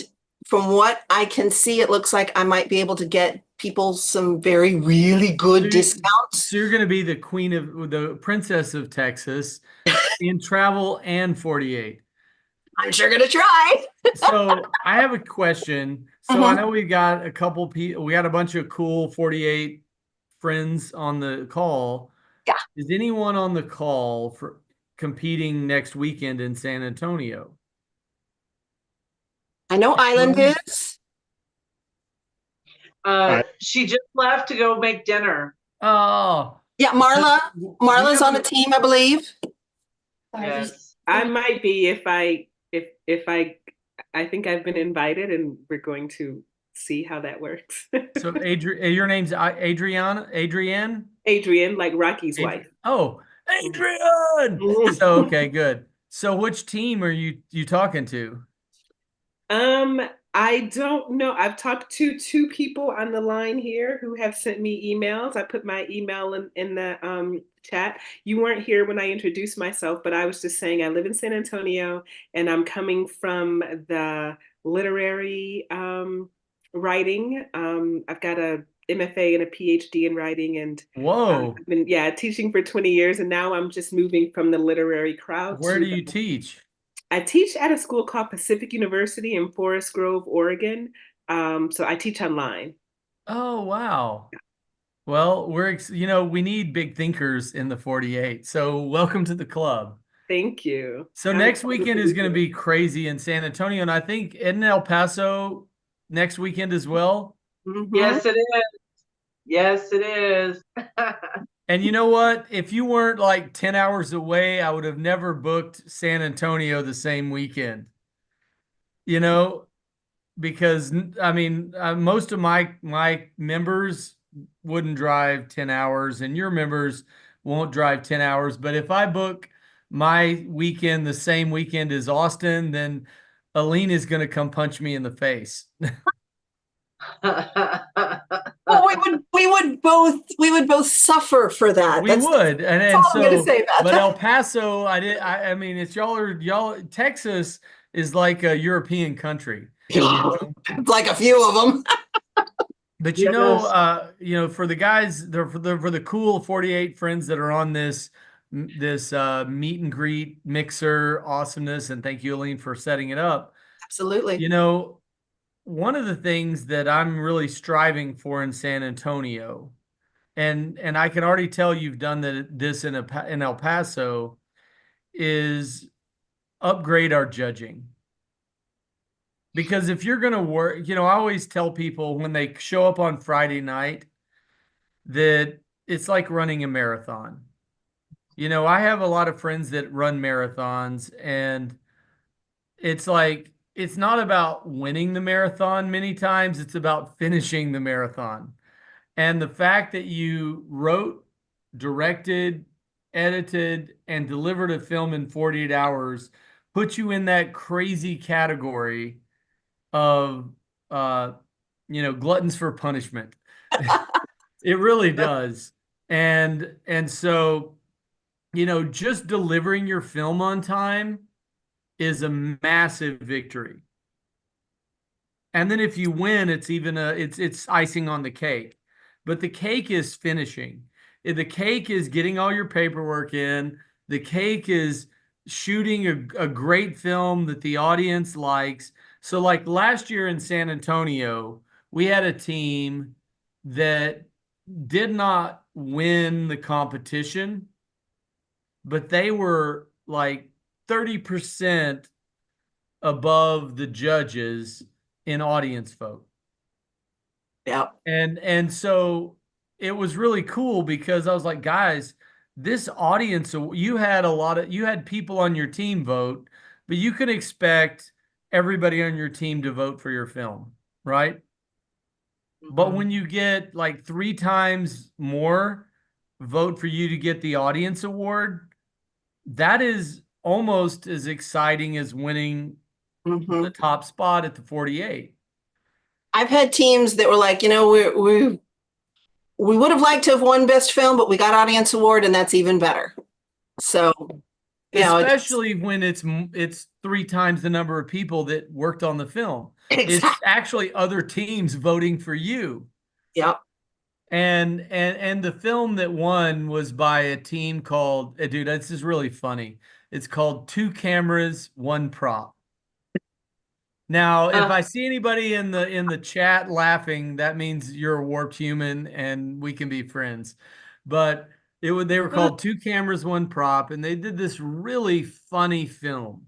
from what I can see, it looks like I might be able to get people some really good discounts. So you're going to be the princess of Texas in travel and 48. I'm sure going to try. So I have a question. So I know we got a couple people, we got a bunch of cool 48 friends on the call. Yeah. Is anyone on the call for competing next weekend in San Antonio? I know Island is. She just left to go make dinner. Oh. Yeah, Marla's on the team, I believe. Yes. I might be if I think I've been invited and we're going to see how that works. So your name's Adrienne? Adrienne, like Rocky's wife. Oh, Adrienne. So okay, good. So which team are you talking to? I don't know. I've talked to two people on the line here who have sent me emails. I put my email in the chat. You weren't here when I introduced myself, but I was just saying I live in San Antonio and I'm coming from the literary writing. I've got a MFA and a PhD in writing, and Whoa. I've been teaching for 20 years, and now I'm just moving from the literary crowd Where to do you teach? I teach at a school called Pacific University in Forest Grove, Oregon. So I teach online. Oh, wow. Well, we need big thinkers in the 48. So welcome to the club. Thank you. So I'm next excited weekend to is be going to here. be crazy in San Antonio. And I think in El Paso next weekend as well. Yes, it is. Yes, it is. And you know what? If you weren't like 10 hours away, I would have never booked San Antonio the same weekend. You know, because I mean, most of my members wouldn't drive 10 hours and your members won't drive 10 hours. But if I book my weekend the same weekend as Austin, then Aline is going to come punch me in the face. Well, we would both suffer for that. We would. And that's all I'm gonna so, say about but that. El Paso, I mean, it's y'all, Texas is like a European country. Like a few of them. But for the guys, for the cool 48 friends that are on this meet and greet mixer awesomeness, and thank you, Aline, for setting it up. Absolutely. One of the things that I'm really striving for in San Antonio, and I can already tell you've done this in El Paso, is upgrade our judging. Because if you're going to work, I always tell people when they show up on Friday night that it's like running a marathon. I have a lot of friends that run marathons, and it's like, it's not about winning the marathon many times, it's about finishing the marathon. And the fact that you wrote, directed, edited, and delivered a film in 48 hours puts you in that crazy category of gluttons for punishment. It really does. And so just delivering your film on time is a massive victory. And then if you win, it's even it's icing on the cake. But the cake is finishing. The cake is getting all your paperwork in. The cake is shooting a great film that the audience likes. So like last year in San Antonio, we had a team that did not win the competition, but they were like 30% above the judges in audience vote. Yeah. And so it was really cool because I was like, guys, this audience, you had people on your team vote, but you can expect everybody on your team to vote for your film, right? Mm-hmm. But when you get like 3 times more vote for you to get the audience award, that is almost as exciting as winning the top spot at the 48. I've had teams that were like, we would have liked to have won best film, but we got audience award, and that's even better. So, especially when it's 3 times the number of people that worked on the film. Exactly. It's actually other teams voting for you. Yep. And the film that won was by a team called, dude, this is really funny. It's called 2 Cameras, 1 Prop. Now, if I see anybody in the chat laughing, that means you're a warped human and we can be friends. But they were called 2 Cameras, 1 Prop, and they did this really funny film.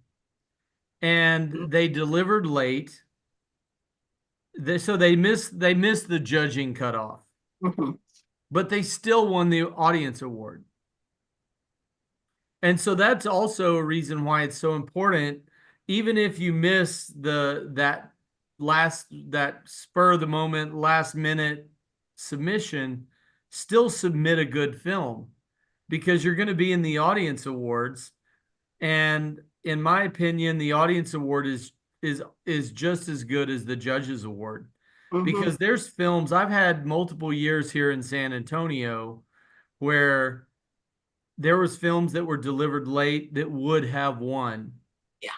And they delivered late. So they missed the judging cutoff. Mm-hmm. But they still won the audience award. And so that's also a reason why it's so important. Even if you miss that spur of the moment, last minute submission, still submit a good film because you're going to be in the audience awards. And in my opinion, the audience award is is just as good as the judges award. Mhm. Because there's films, I've had multiple years here in San Antonio where there was films that were delivered late that would have won. Yeah.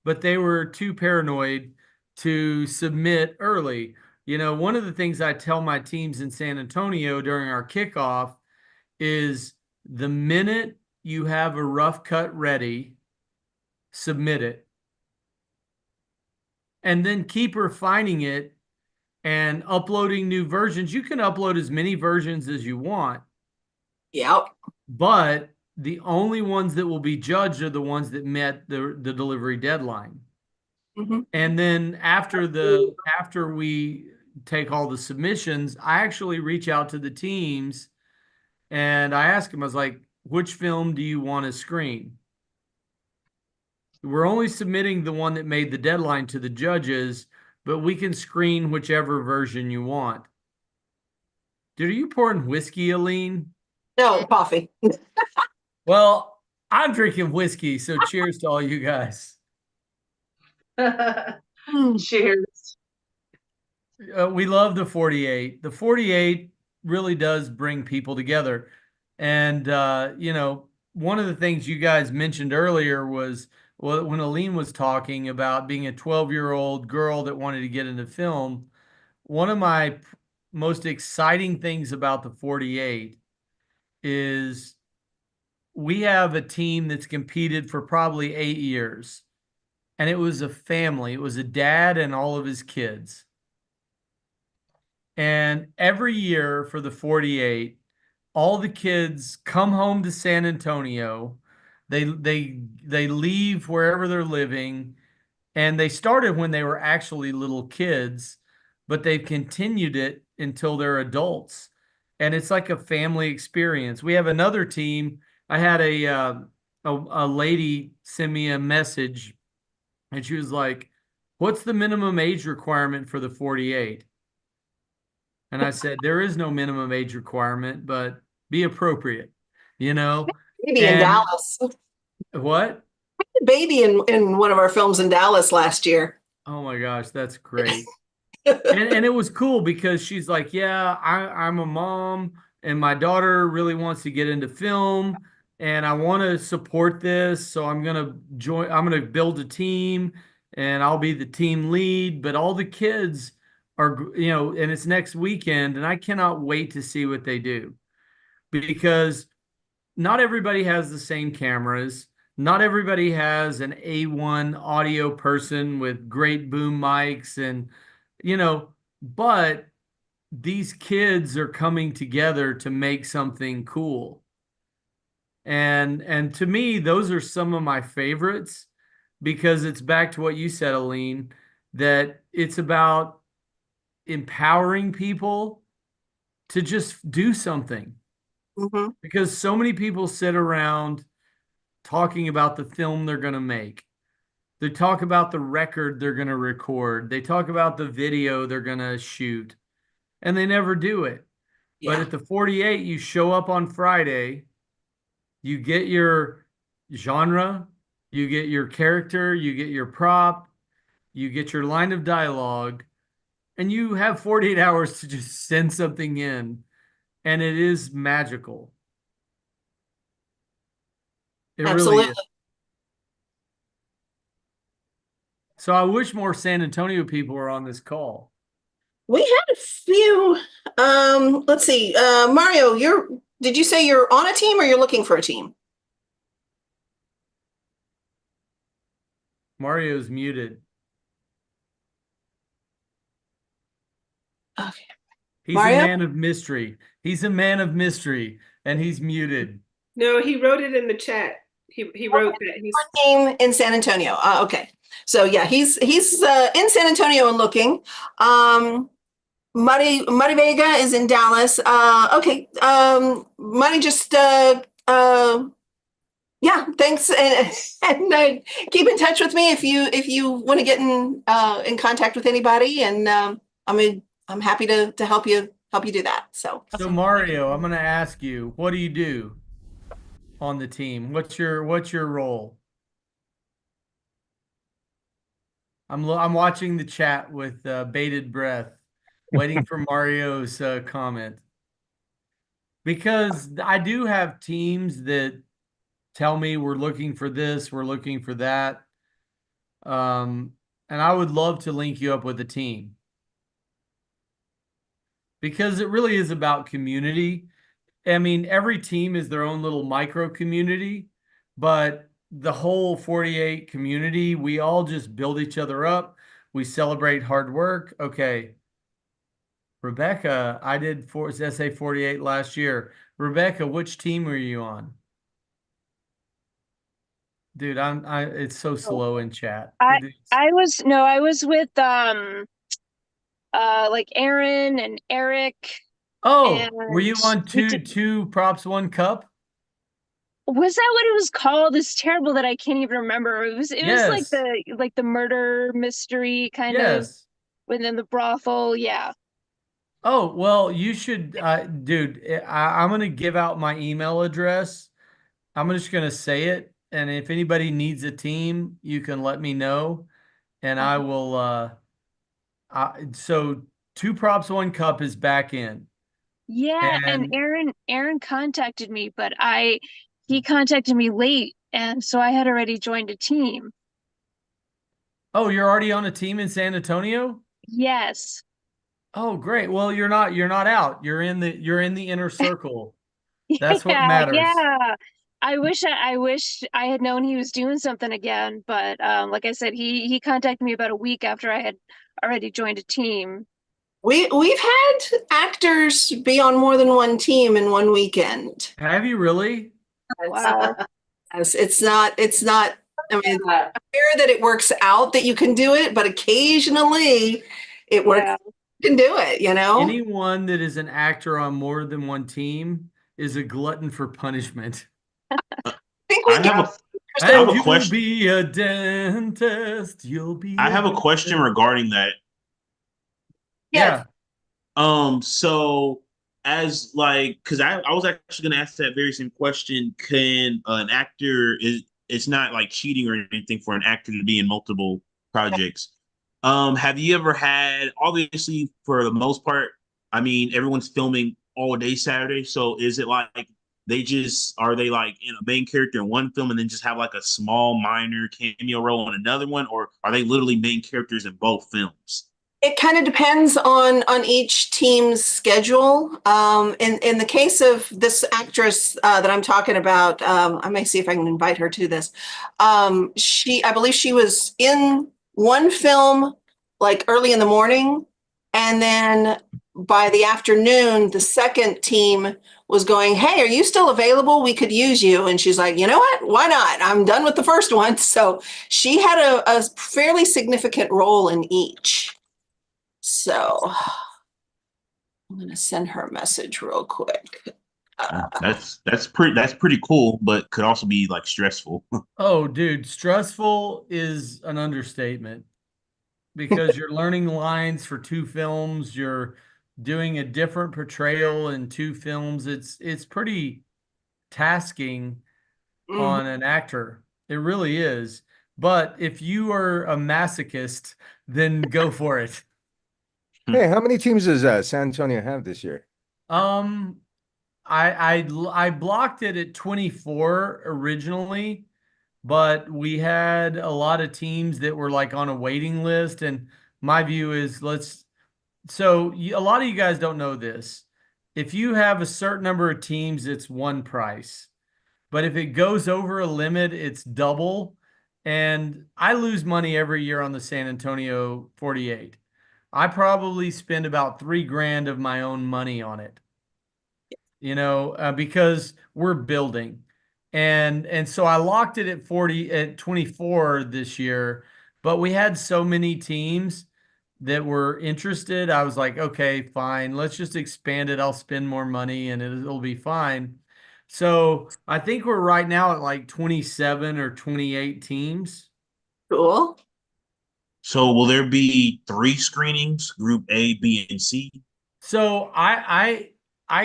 But they were too paranoid to submit early. You know, one of the things I tell my teams in San Antonio during our kickoff is the minute you have a rough cut ready, submit it. And then keep refining it and uploading new versions. You can upload as many versions as you want. Yep. But the only ones that will be judged are the ones that met the delivery deadline. Mhm. And then after we take all the submissions, I actually reach out to the teams and I ask them, I was like, which film do you want to screen? We're only submitting the one that made the deadline to the judges, but we can screen whichever version you want. Dude, are you pouring whiskey, Aline? No, coffee. Well, I'm drinking whiskey, so cheers to all you guys. Cheers. We love the 48. The 48 really does bring people together. And, you know, one of the things you guys mentioned earlier was when Aline was talking about being a 12-year-old girl that wanted to get into film. One of my most exciting things about the 48 is we have a team that's competed for probably 8 years. And it was a family. It was a dad and all of his kids. And every year for the 48, all the kids come home to San Antonio. They leave wherever they're living. And they started when they were actually little kids, but they've continued it until they're adults. And it's like a family experience. We have another team. I had a lady send me a message, and she was like, "What's the minimum age requirement for the 48?" And I said, there is no minimum age requirement, but be appropriate, you know? Baby in Dallas. What? Baby in one of our films in Dallas last year. Oh my gosh, that's great. and it was cool because she's like, yeah, I'm a mom and my daughter really wants to get into film and I want to support this. So I'm going to build a team and I'll be the team lead, but all the kids are, you know, and it's next weekend and I cannot wait to see what they do because not everybody has the same cameras. Not everybody has an A1 audio person with great boom mics and, you know, but these kids are coming together to make something cool. And to me, those are some of my favorites because it's back to what you said, Aline, that it's about empowering people to just do something. Mm-hmm. Because so many people sit around talking about the film they're going to make. They talk about the record they're going to record. They talk about the video they're going to shoot. And they never do it. Yeah. But at the 48, you show up on Friday, you get your genre, you get your character, you get your prop, you get your line of dialogue, and you have 48 hours to just send something in. And it is magical. It Absolutely. Really is. So I wish more San Antonio people were on this call. We had a few. Let's see. Mario, did you say you're on a team or you're looking for a team? Mario's muted. Okay. He's Mario? a man of mystery. He's a man of mystery, and he's muted. No, he wrote it in the chat. He wrote that he's team in San Antonio. Okay, so yeah, he's in San Antonio and looking. Mari Vega is in Dallas. Okay, Mari, just yeah, thanks, and keep in touch with me if you want to get in contact with anybody, and I'm happy to help you do that. So Mario, I'm going to ask you, what do you do on the team? What's your role? I'm watching the chat with bated breath, waiting for Mario's comment. Because I do have teams that tell me we're looking for this, we're looking for that. And I would love to link you up with a team. Because it really is about community. I mean, every team is their own little micro community, but the whole 48 community, we all just build each other up. We celebrate hard work. Okay. Rebecca, I did SA 48 last year. Rebecca, which team were you on? Dude, it's so slow in chat. I was with like Aaron and Eric. Oh, were you and on two props, one cup? Was that what it was called? It's terrible that I can't even remember. It was Yes. like the murder mystery kind of Yes. within the brothel. Yeah. Oh, well, you should, dude, I'm going to give out my email address. I'm just going to say it. And if anybody needs a team, you can let me know. And I will, so two props, one cup is back in. Yeah, and Aaron contacted me, but he contacted me late, and so I had already joined a team. Oh, you're already on a team in San Antonio? Yes. Oh, great. Well, you're not out. You're in the inner circle. That's what Yeah, matters. yeah. I wish I had known he was doing something again, but like I said, he contacted me about a week after I had already joined a team. We've had actors be on more than one team in one weekend. Have you really? Wow. It's not, I mean, it's rare that it works out that you can do it, but occasionally it works. Yeah. You can do it, you know? Anyone that is an actor on more than one team is a glutton for punishment. I have a question. Be a dentist. You'll be. I have a question regarding that. Yeah. So as like, because I was actually going to ask that very same question. Can an actor it's not like cheating or anything for an actor to be in multiple projects? Have you ever had, obviously for the most part, I mean, everyone's filming all day Saturday. So is it like are they like in a main character in one film and then just have like a small minor cameo role in another one? Or are they literally main characters in both films? It kind of depends on each team's schedule. In the case of this actress that I'm talking about, I may see if I can invite her to this. I believe she was in one film like early in the morning, and then by the afternoon, the second team was going, "Hey, are you still available? We could use you." And she's like, "You know what? Why not? I'm done with the first one." So she had a fairly significant role in each. So I'm going to send her a message real quick. That's pretty cool, but could also be like stressful. Oh, dude, stressful is an understatement because you're learning lines for two films. You're doing a different portrayal in two films. It's pretty tasking on an actor. It really is. But if you are a masochist, then go for it. Hey, how many teams does San Antonio have this year? I blocked it at 24 originally, but we had a lot of teams that were like on a waiting list. And my view is a lot of you guys don't know this. If you have a certain number of teams, it's one price. But if it goes over a limit, it's double. And I lose money every year on the San Antonio 48. I probably spend about $3,000 of my own money on it, because we're building. And so I locked it at 24 this year, but we had so many teams that were interested. I was like, okay, fine. Let's just expand it. I'll spend more money and it'll be fine. So I think we're right now at like 27 or 28 teams. Cool. So will there be 3 screenings, group A, B, and C? So I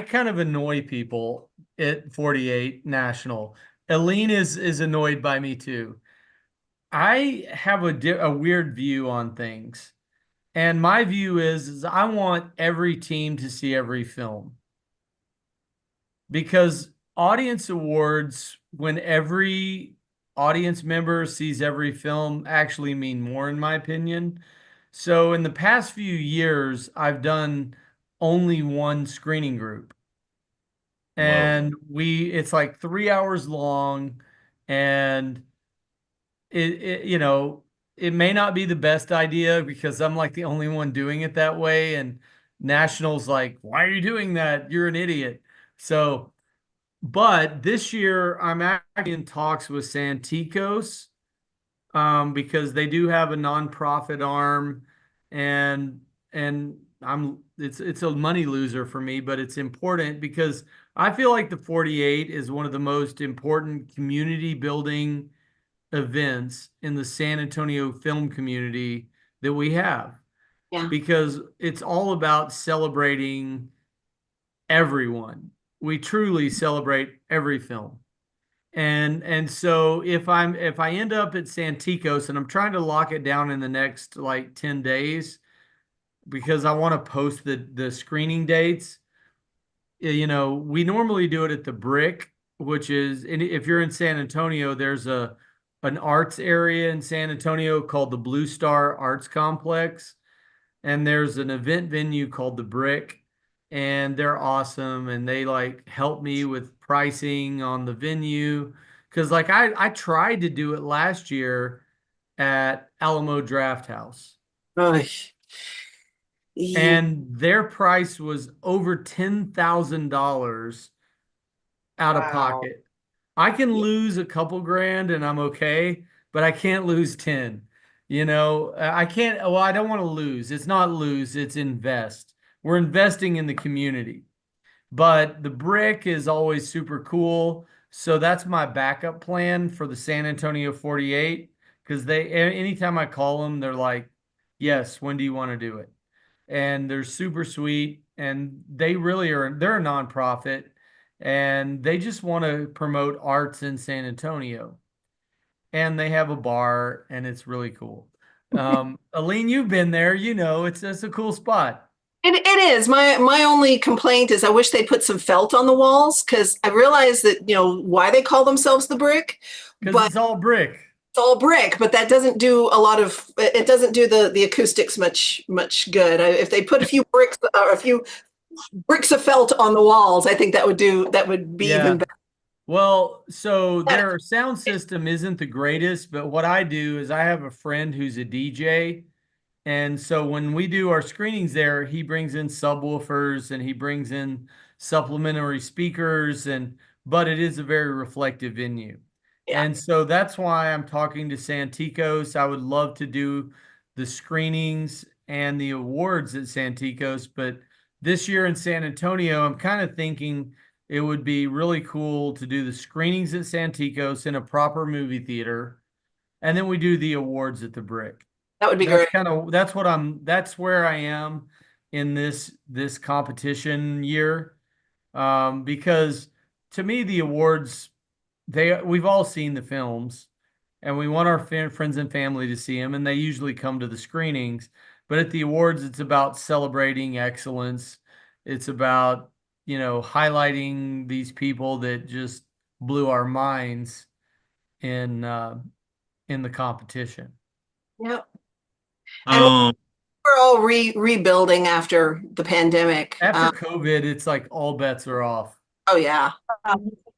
kind of annoy people at 48 National. Aline is annoyed by me too. I have a weird view on things. And my view is I want every team to see every film. Because audience awards, when every audience member sees every film, actually mean more, in my opinion. So in the past few years, I've done only one screening group. And it's like 3 hours long, and it may not be the best idea because I'm like the only one doing it that way. And National's like, why are you doing that? You're an idiot. So, but this year I'm actually in talks with Santikos, because they do have a nonprofit arm, and it's a money loser for me, but it's important because I feel like the 48 is one of the most important community building events in the San Antonio film community that we have. Yeah. Because it's all about celebrating everyone. We truly celebrate every film. And so if I end up at Santikos, and I'm trying to lock it down in the next like 10 days because I want to post the screening dates. We normally do it at the Brick, which is, and if you're in San Antonio, there's an arts area in San Antonio called the Blue Star Arts Complex, and there's an event venue called the Brick, and they're awesome, and they like help me with pricing on the venue, because like I tried to do it last year at Alamo Draft House. And their price was over $10,000 out of pocket. I can lose a couple grand and I'm okay, but I can't lose 10. I can't, well, I don't want to lose. It's not lose, it's invest. We're investing in the community. But the Brick is always super cool. So that's my backup plan for the San Antonio 48. Because anytime I call them, they're like, yes, when do you want to do it? And they're super sweet, and they're a nonprofit, and they just want to promote arts in San Antonio. And they have a bar, and it's really cool. Aline, you've been there, it's a cool spot. It is. My only complaint is I wish they put some felt on the walls, because I realize that, why they call themselves the Brick. Because it's all brick. It's all brick, but that doesn't do it doesn't do the acoustics much good. If they put a few bricks or a few bricks of felt on the walls, I think that would be even better. Well, so their sound system isn't the greatest, but what I do is I have a friend who's a DJ. And so when we do our screenings there, he brings in subwoofers and he brings in supplementary speakers, but it is a very reflective venue. Yeah. And so that's why I'm talking to Santikos. I would love to do the screenings and the awards at Santikos, but this year in San Antonio, I'm kind of thinking it would be really cool to do the screenings at Santikos in a proper movie theater, and then we do the awards at the Brick. That would be great. That's where I am in this competition year. Because to me, the awards, we've all seen the films, and we want our friends and family to see them, and they usually come to the screenings. But at the awards, it's about celebrating excellence. It's about, highlighting these people that just blew our minds in the competition. Yep. And we're all rebuilding after the pandemic. After COVID, it's like all bets are off. Oh yeah.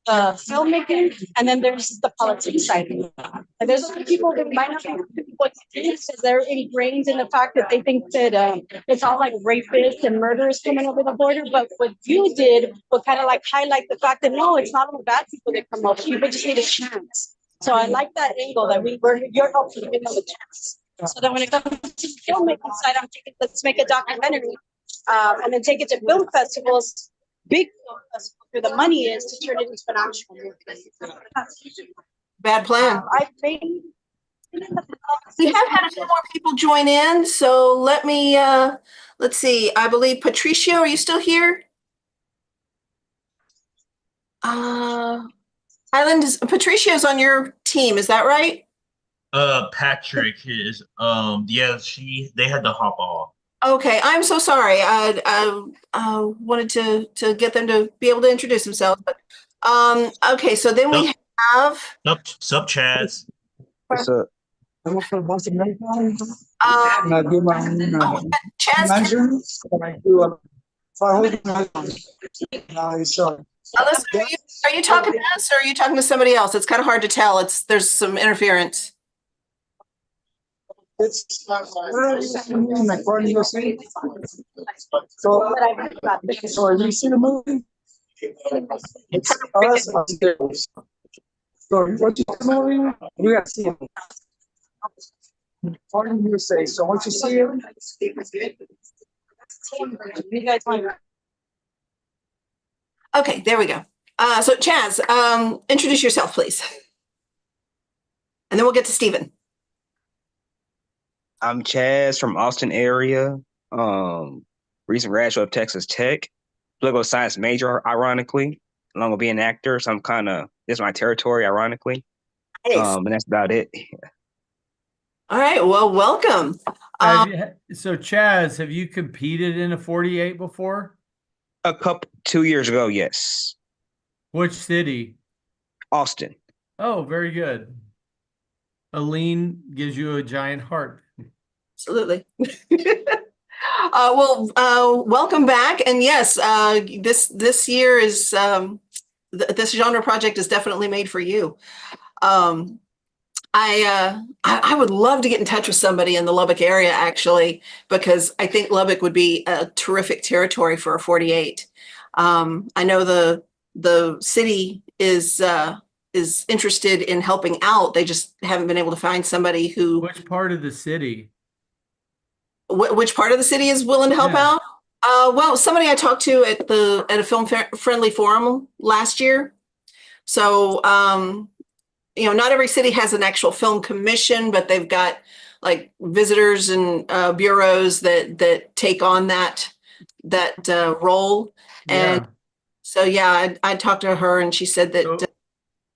Filmmaking, and then there's the politics side of it. And there's people that might not be what because they're ingrained in the fact that they think that it's all like rapists and murderers coming over the border. But what you did would kind of like highlight the fact that no, it's not all bad people that come over. People just need a chance. So I like that angle that you're helping give them a chance. So that when it comes to the filmmaking side, I'm thinking, let's make a documentary and then take it to film festivals, big film festivals where the money is, to turn it into an actual movie. Bad plan. We have had a few more people join in, so let me, let's see. I believe Patricio, are you still here? Patricio's on your team, is that right? Patrick is yeah, they had to hop off. Okay, I'm so sorry. I wanted to get them to be able to introduce themselves, but okay. So then we have Sup, Chaz. What's up? I'm from Boston, Maryland. um, And I do my Chaz. measurements. And I do sorry. Alyssa, are you talking to us or are you talking to somebody else? It's kind of hard to tell. There's some interference. It's like Barney USA. So you see the movie? It's us upstairs. So what you movie? You gotta see it. Barney USA. So once you see it, you guys want. Okay, there we go. So Chaz, introduce yourself, please. And then we'll get to Stephen. I'm Chaz from Austin area. Recent graduate of Texas Tech. Political science major, ironically, along with being an actor. So this is my territory, ironically. Nice. And that's about it. All right. Well, welcome. So Chaz, have you competed in a 48 before? 2 years ago, yes. Which city? Austin. Oh, very good. Aline gives you a giant heart. Absolutely. Welcome back. And yes, this year is this genre project is definitely made for you. I would love to get in touch with somebody in the Lubbock area, actually, because I think Lubbock would be a terrific territory for a 48. I know the city is interested in helping out. They just haven't been able to find somebody who. Which part of the city? Which part of the city is willing to help out? Well, somebody I talked to at a film friendly forum last year. So, not every city has an actual film commission, but they've got like visitors and bureaus that take on that role. And so, I talked to her and she said that. So,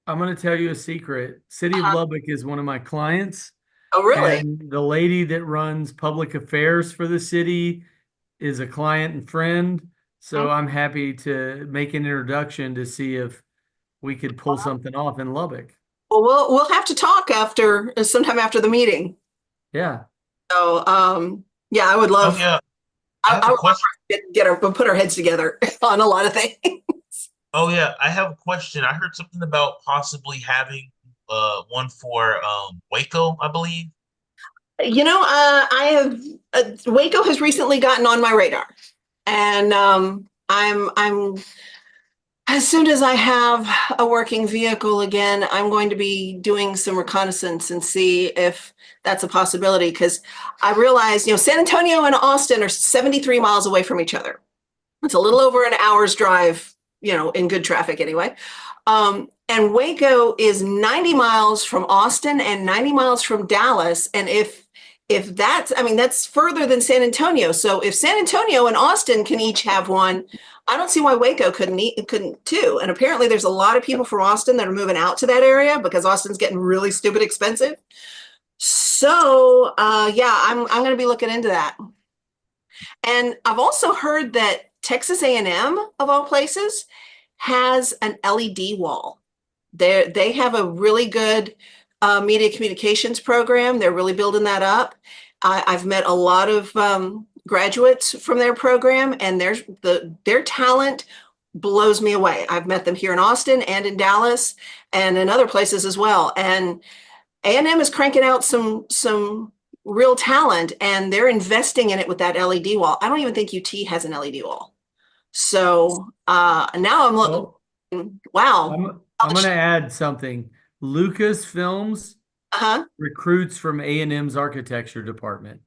I'm going to tell you a secret. City of Lubbock is one of my clients. Oh, really? And the lady that runs public affairs for the city is a client and friend. So I'm happy to make an introduction to see if we could pull something off in Lubbock. Well, we'll have to talk sometime after the meeting. Yeah. So, I would love. Oh, yeah. I would love to put our heads together on a lot of things. Oh yeah, I have a question. I heard something about possibly having one for Waco, I believe. I have Waco has recently gotten on my radar, and I'm as soon as I have a working vehicle again, I'm going to be doing some reconnaissance and see if that's a possibility. Because I realize, San Antonio and Austin are 73 miles away from each other. It's a little over an hour's drive, in good traffic anyway. And Waco is 90 miles from Austin and 90 miles from Dallas. And if that's further than San Antonio. So if San Antonio and Austin can each have one, I don't see why Waco couldn't too. And apparently there's a lot of people from Austin that are moving out to that area because Austin's getting really stupid expensive. So I'm going to be looking into that. And I've also heard that Texas A&M, of all places, has an LED wall. They have a really good media communications program. They're really building that up. I've met a lot of graduates from their program, and their talent blows me away. I've met them here in Austin and in Dallas and in other places as well. And A&M is cranking out some real talent, and they're investing in it with that LED wall. I don't even think UT has an LED wall. So now I'm looking. Wow. I'm going to add something. Lucasfilms recruits from A&M's architecture department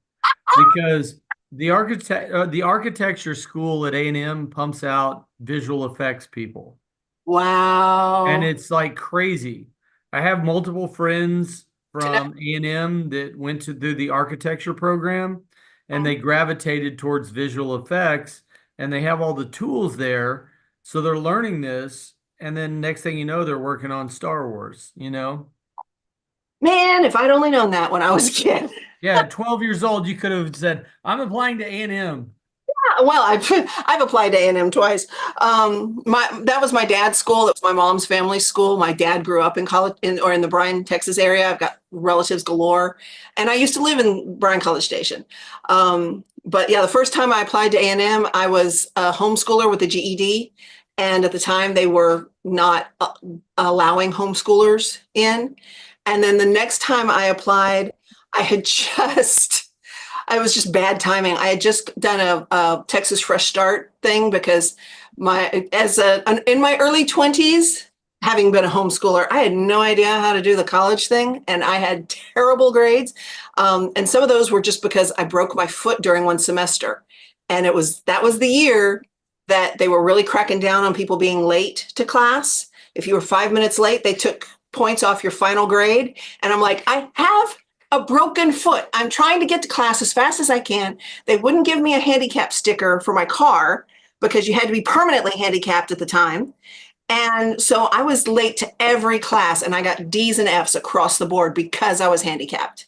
because the architecture school at A&M pumps out visual effects people. Wow. And it's like crazy. I have multiple friends from A&M that went through the architecture program, and they gravitated towards visual effects, and they have all the tools there. So they're learning this. And then next thing you know, they're working on Star Wars, Man, if I'd only known that when I was a kid. Yeah, at 12 years old, you could have said, I'm applying to A&M. Well, I've applied to A&M twice. That was my dad's school. That was my mom's family school. My dad grew up in college in the Bryan, Texas area. I've got relatives galore, and I used to live in Bryan College Station. But yeah, the first time I applied to A&M, I was a homeschooler with a GED, and at the time they were not allowing homeschoolers in. And then the next time I applied, it was just bad timing. I had just done a Texas Fresh Start thing because in my early 20s, having been a homeschooler, I had no idea how to do the college thing, and I had terrible grades. And some of those were just because I broke my foot during one semester. And that was the year that they were really cracking down on people being late to class. If you were 5 minutes late, they took points off your final grade. And I'm like, I have a broken foot. I'm trying to get to class as fast as I can. They wouldn't give me a handicap sticker for my car because you had to be permanently handicapped at the time. And so I was late to every class, and I got D's and F's across the board because I was handicapped.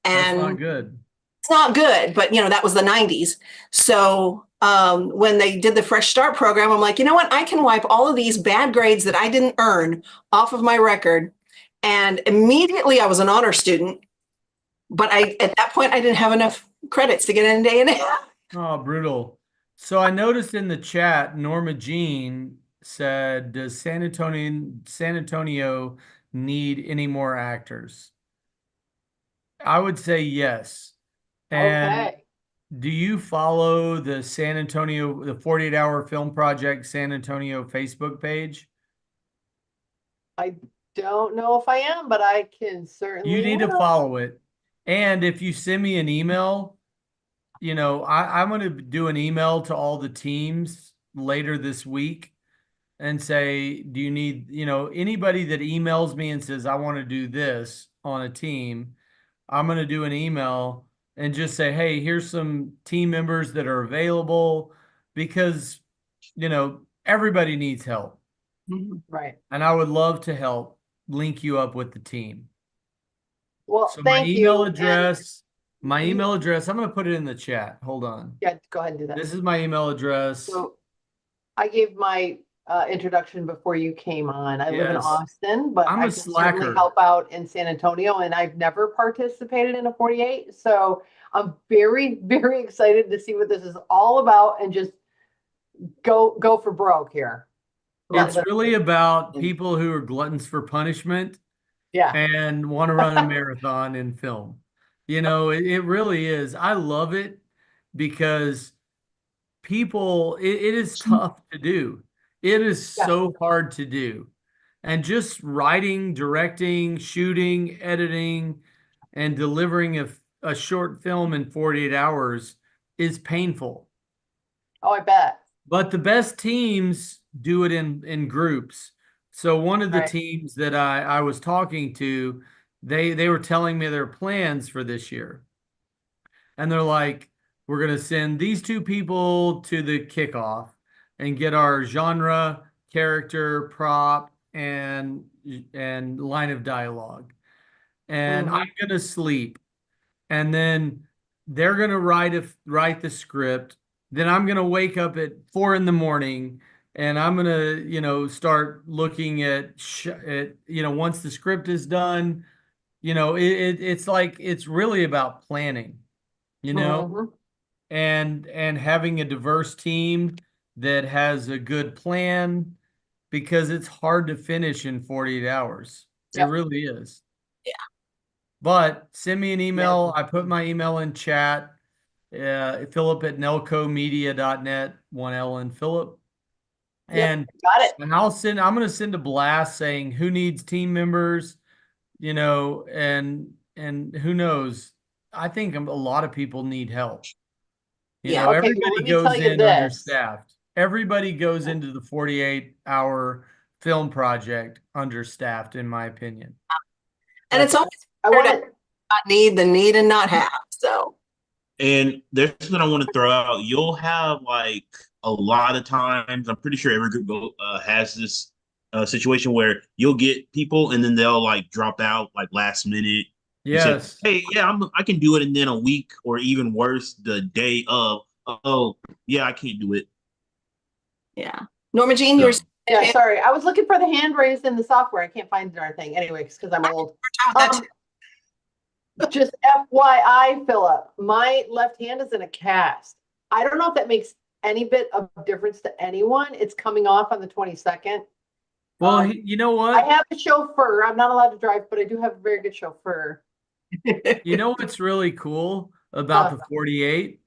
And That's not good. It's not good, but that was the 90s. So when they did the Fresh Start program, I'm like, you know what? I can wipe all of these bad grades that I didn't earn off of my record. And immediately I was an honor student. But at that point, I didn't have enough credits to get into A&M. Oh, brutal. So I noticed in the chat, Norma Jean said, does San Antonio need any more actors? I would say yes. And Okay. do you follow the 48-hour film project San Antonio Facebook page? I don't know if I am, but I can certainly. You need to follow it. And if you send me an email, I'm going to do an email to all the teams later this week and say, do you need, anybody that emails me and says, I want to do this on a team, I'm going to do an email and just say, hey, here's some team members that are available because, everybody needs help. Right. And I would love to help link you up with the team. Well, So my thank email you. address, I'm going to put it in the chat. Hold on. Yeah, go ahead and do that. This is my email address. So I gave my introduction before you came on. I live in Yes. Austin, but I'm I a can certainly slacker. help out in San Antonio, and I've never participated in a 48. So I'm very, very excited to see what this is all about and just go for broke here. It's really about people who are gluttons for punishment. Yeah. And want to run a marathon in film. It really is. I love it because it is tough to do. It is so hard to do. And just writing, directing, shooting, editing, and delivering a short film in 48 hours is painful. Oh, I bet. But the best teams do it in groups. So one of the Right. teams that I was talking to, they were telling me their plans for this year. And they're like, we're going to send these two people to the kickoff and get our genre, character, prop, and line of dialogue. And I'm going to sleep. And then they're going to write the script. Then I'm going to wake up at 4 a.m. and I'm going to, start looking at, once the script is done, it's really about planning, and having a diverse team that has a good plan because it's hard to finish in 48 hours. Yep. It really is. Yeah. But send me an email. I put my email in chat. Philip@nelcomedia.net, 1L in Philip. And got it. And I'm going to send a blast saying who needs team members, and who knows. I think a lot of people need help. Yeah, okay, well, Everybody let me goes tell you in this. understaffed. Everybody goes into the 48-hour film project understaffed, in my opinion. And it's always I better want to not need than need and not have. So And there's something I want to throw out. You'll have like a lot of times, I'm pretty sure every group has this situation where you'll get people and then they'll like drop out like last minute. And say, Yes. hey, yeah, I can do it, and then a week or even worse, the day of, oh, yeah, I can't do it. Yeah. Norma Jean, yours. Yeah, sorry. I was looking for the hand raised in the software. I can't find the darn thing. Anyway, because I'm old. Just FYI, Philip, my left hand is in a cast. I don't know if that makes any bit of difference to anyone. It's coming off on the 22nd. Well, you know what? I have a chauffeur. I'm not allowed to drive, but I do have a very good chauffeur. You know what's really cool about the 48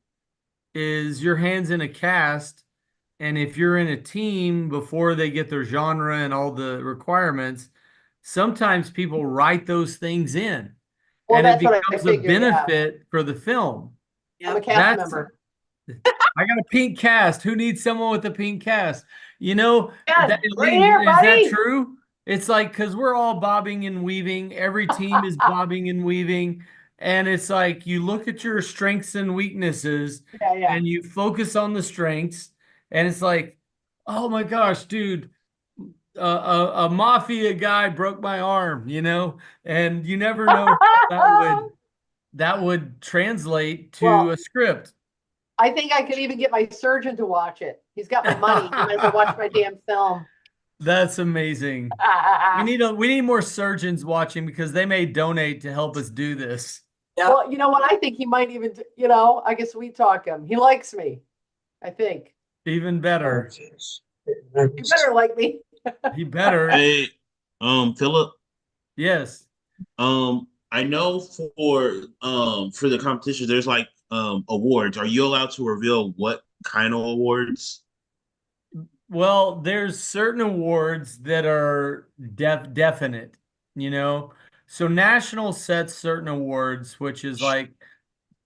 is your hand's in a cast, and if you're in a team before they get their genre and all the requirements, sometimes people write those things in, Well, and it that's what I becomes a figured, yeah. benefit for the film. I'm a cast member. I got a pink cast. Who needs someone with a pink cast? You know, Yeah, that, right here, is buddy. that true? It's like, because we're all bobbing and weaving. Every team is bobbing and weaving. And it's like you look at your strengths and weaknesses and you focus on the strengths. And it's like, oh my gosh, dude, a mafia guy broke my arm, you know? And you never know how that would translate to a script. I think I could even get my surgeon to watch it. He's got my money. He might as well watch my damn film. That's amazing. We need more surgeons watching because they may donate to help us do this. Well, you know what? I think he might even, you know, I guess we talk him. He likes me, I think. Even better. He better like me. He better. Hey, Philip. Yes. I know for the competition, there's like awards. Are you allowed to reveal what kind of awards? Well, there's certain awards that are definite, you know. So National sets certain awards, which is like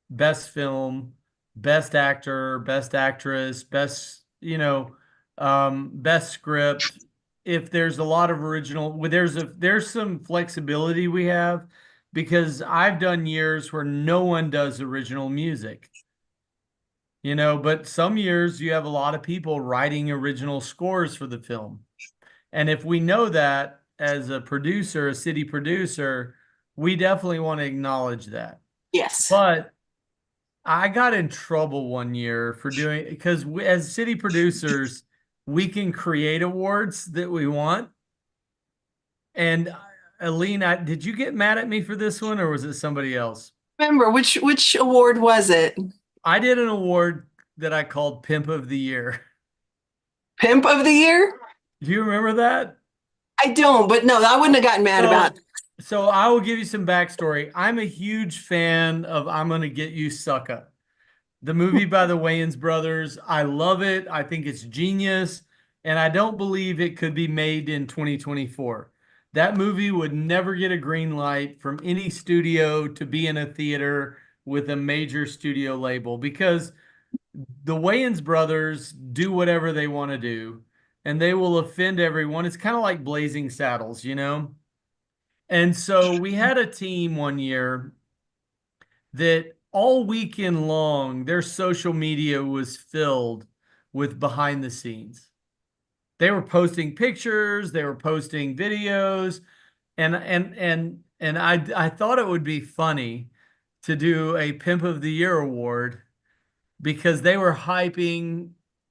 best film, best actor, best actress, best, you know, best script. If there's a lot of original, there's some flexibility we have because I've done years where no one does original music. You know, but some years you have a lot of people writing original scores for the film. And if we know that as a producer, a city producer, we definitely want to acknowledge that. Yes. But I got in trouble one year for doing, because as city producers, we can create awards that we want. And Aline, did you get mad at me for this one or was it somebody else? Remember, which award was it? I did an award that I called Pimp of the Year. Pimp of the Year? Do you remember that? I don't, but no, I wouldn't have gotten mad about it. So I will give you some backstory. I'm a huge fan of I'm Gonna Get You Sucka, the movie by the Wayans brothers. I love it. I think it's genius. And I don't believe it could be made in 2024. That movie would never get a green light from any studio to be in a theater with a major studio label because the Wayans brothers do whatever they want to do and they will offend everyone. It's kind of like Blazing Saddles, you know? And so we had a team one year that all weekend long, their social media was filled with behind the scenes. They were posting pictures, they were posting videos, and I thought it would be funny to do a Pimp of the Year award because they were hyping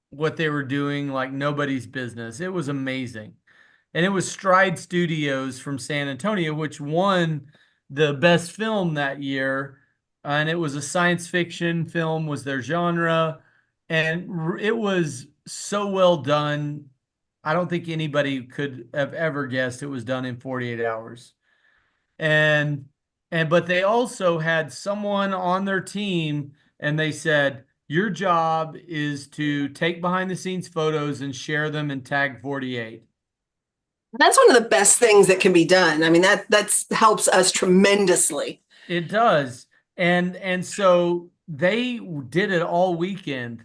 what they were doing like nobody's business. It was amazing. And it was Stride Studios from San Antonio, which won the best film that year. And it was a science fiction film, was their genre. And it was so well done. I don't think anybody could have ever guessed it was done in 48 hours. But they also had someone on their team and they said, your job is to take behind the scenes photos and share them and tag 48. That's one of the best things that can be done. I mean, that's helps us tremendously. It does. And so they did it all weekend.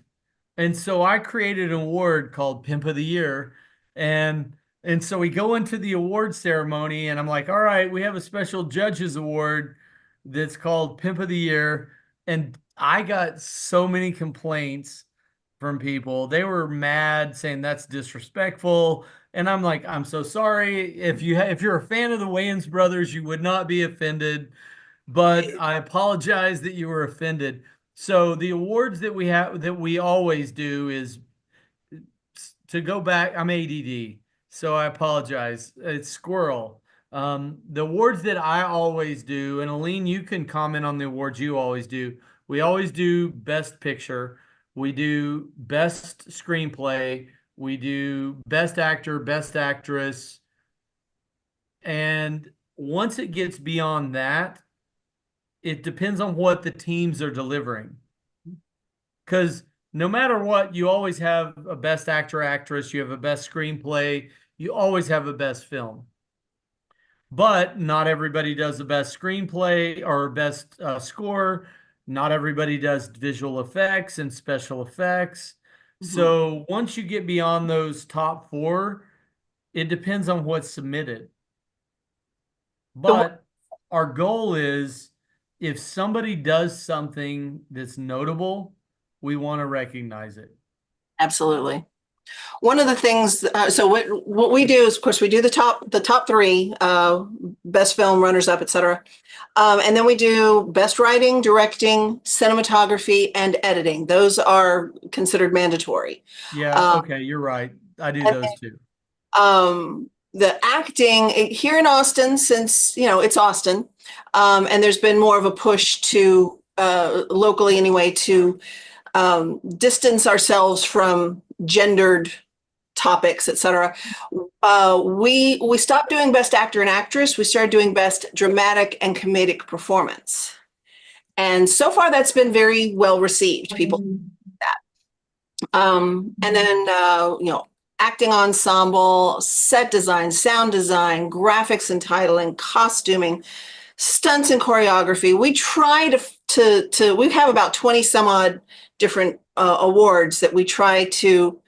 And so I created an award called Pimp of the Year. And so we go into the award ceremony and I'm like, all right, we have a special judges award that's called Pimp of the Year. And I got so many complaints from people. They were mad, saying that's disrespectful. And I'm like, I'm so sorry. If you're a fan of the Wayans brothers, you would not be offended, but I apologize that you were offended. So the awards that we always do is to go back. I'm ADD, so I apologize. It's squirrel. The awards that I always do, and Aline, you can comment on the awards you always do. We always do best picture. We do best screenplay. We do best actor, best actress. And once it gets beyond that, it depends on what the teams are delivering. Because no matter what, you always have a best actor, actress, you have a best screenplay, you always have a best film. But not everybody does the best screenplay or best score. Not everybody does visual effects and special effects. So once you get beyond those top 4, it depends on what's submitted. But our goal is, if somebody does something that's notable, we want to recognize it. Absolutely. One of the things, so what we do is, of course, we do the top 3, best film, runners up, etc. And then we do best writing, directing, cinematography, and editing. Those are considered mandatory. Yeah, okay, you're right. I do those too. The acting here in Austin, since, it's Austin, and there's been more of a push to, locally anyway, to distance ourselves from gendered topics, etc. We stopped doing best actor and actress. We started doing best dramatic and comedic performance. And so far that's been very well received. People that. And then, acting ensemble, set design, sound design, graphics and titling, costuming, stunts and choreography. We try to we have about 20 some odd different awards that we try to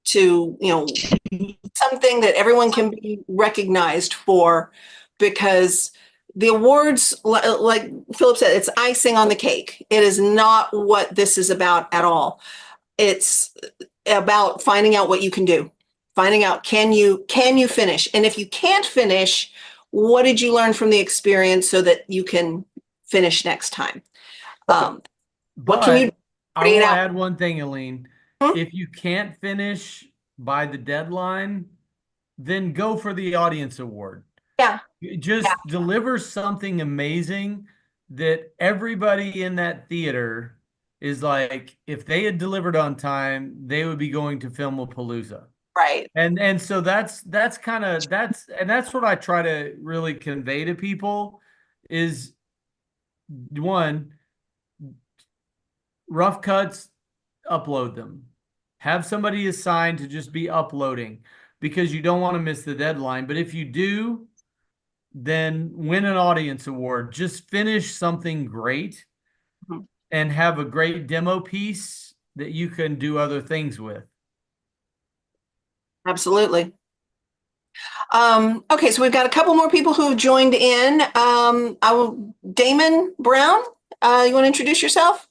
something that everyone can be recognized for, because the awards, like Philip said, it's icing on the cake. It is not what this is about at all. It's about finding out what you can do, finding out, can you finish? And if you can't finish, what did you learn from the experience so that you can finish next time? What can you I will add one thing, Aline. If you can't finish by the deadline, then go for the audience award. Yeah. Just deliver something amazing that everybody in that theater is like, if they had delivered on time, they would be going to Filmapalooza. Right. And so that's what I try to really convey to people is, one, rough cuts, upload them. Have somebody assigned to just be uploading, because you don't want to miss the deadline. But if you do, then win an audience award. Just finish something great and have a great demo piece that you can do other things with. Absolutely. Okay, so we've got a couple more people who have joined in. Damon Brown, you want to introduce yourself?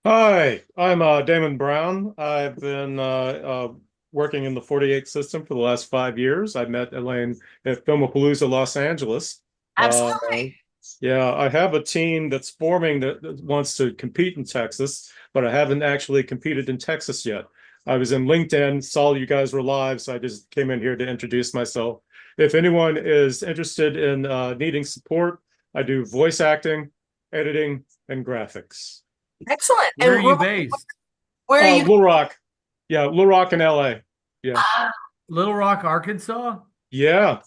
Hi, I'm Damon Brown. I've been working in the 48 system for the last 5 years. I met Elaine at Filmapalooza Los Angeles. Absolutely. Yeah, I have a team that's forming that wants to compete in Texas, but I haven't actually competed in Texas yet. I was in LinkedIn, saw you guys were live, so I just came in here to introduce myself. If anyone is interested in needing support, I do voice acting, editing, and graphics. Excellent. Where are you based? Where are you? Little Rock. Yeah, Little Rock in LA. Yeah. Little Rock, Arkansas? Yeah.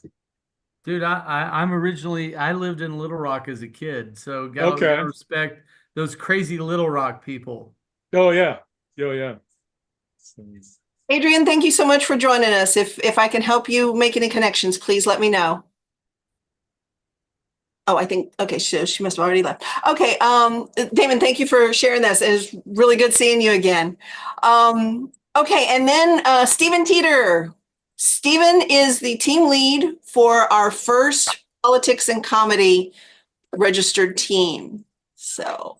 Dude, I lived in Little Rock as a kid, so gotta respect those crazy Little Rock people. Oh yeah. Oh yeah. Adrian, thank you so much for joining us. If I can help you make any connections, please let me know. Oh, I think, okay, she must have already left. Okay, Damon, thank you for sharing this. It was really good seeing you again. Okay, and then Stephen Teeter. Stephen is the team lead for our first politics and comedy registered team. So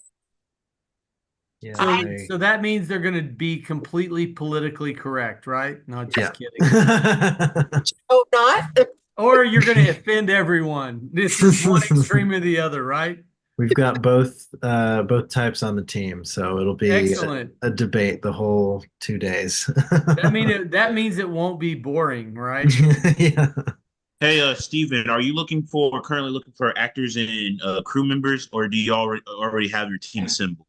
Yeah, So, I- so that means they're going to be completely politically correct, right? No, just Yeah. kidding. Oh, not? Or you're going to offend everyone. This is one extreme or the other, right? We've got both types on the team, so it'll be Excellent. a debate the whole 2 days. That means it won't be boring, right? Yeah. Hey, Steven, are you currently looking for actors and crew members, or do you already have your team assembled?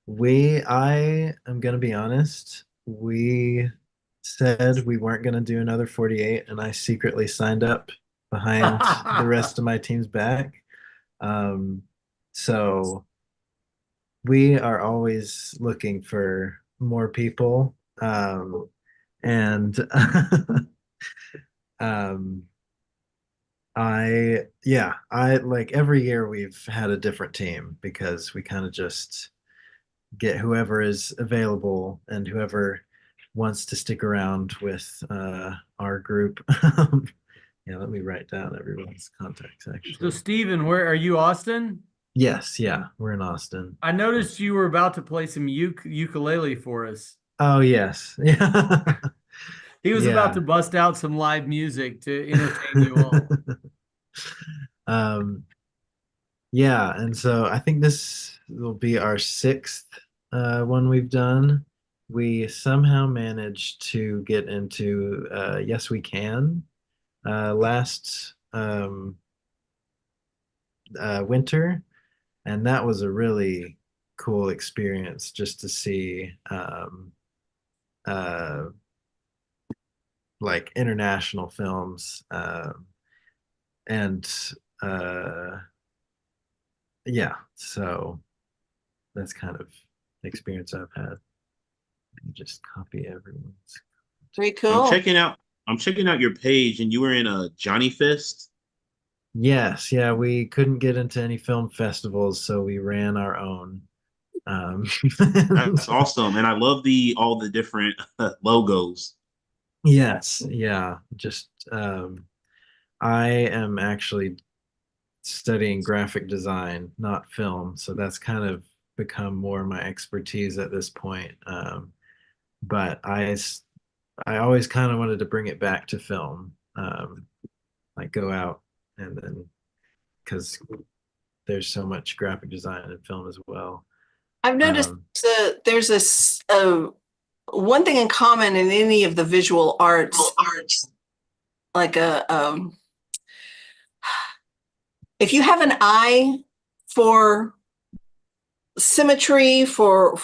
I am gonna be honest, we said we weren't gonna do another 48, and I secretly signed up behind the rest of my team's back. So we are always looking for more people. And I like every year we've had a different team because we kind of just get whoever is available and whoever wants to stick around with our group. Yeah, let me write down everyone's contacts So, actually. Steven, where are you, Austin? Yes, yeah, we're in Austin. I noticed you were about to play some ukulele for us. Oh, yes. Yeah. He was Yeah. about to bust out some live music to entertain you all. Yeah, and so I think this will be our sixth one we've done. We somehow managed to get into Yes We Can last winter, and that was a really cool experience just to see like international films and yeah, so that's kind of the experience I've had. Let me just copy everyone's. Very cool. I'm checking out your page, and you were in a Johnny Fest. Yes, yeah, we couldn't get into any film festivals, so we ran our own. That's awesome, and I love all the different logos. Yes, yeah, just I am actually studying graphic design, not film, so that's kind of become more my expertise at this point. But I always kind of wanted to bring it back to film, like go out and then because there's so much graphic design in film as well. I've noticed there's this one thing in common in any of the visual arts, like if you have an eye for symmetry, for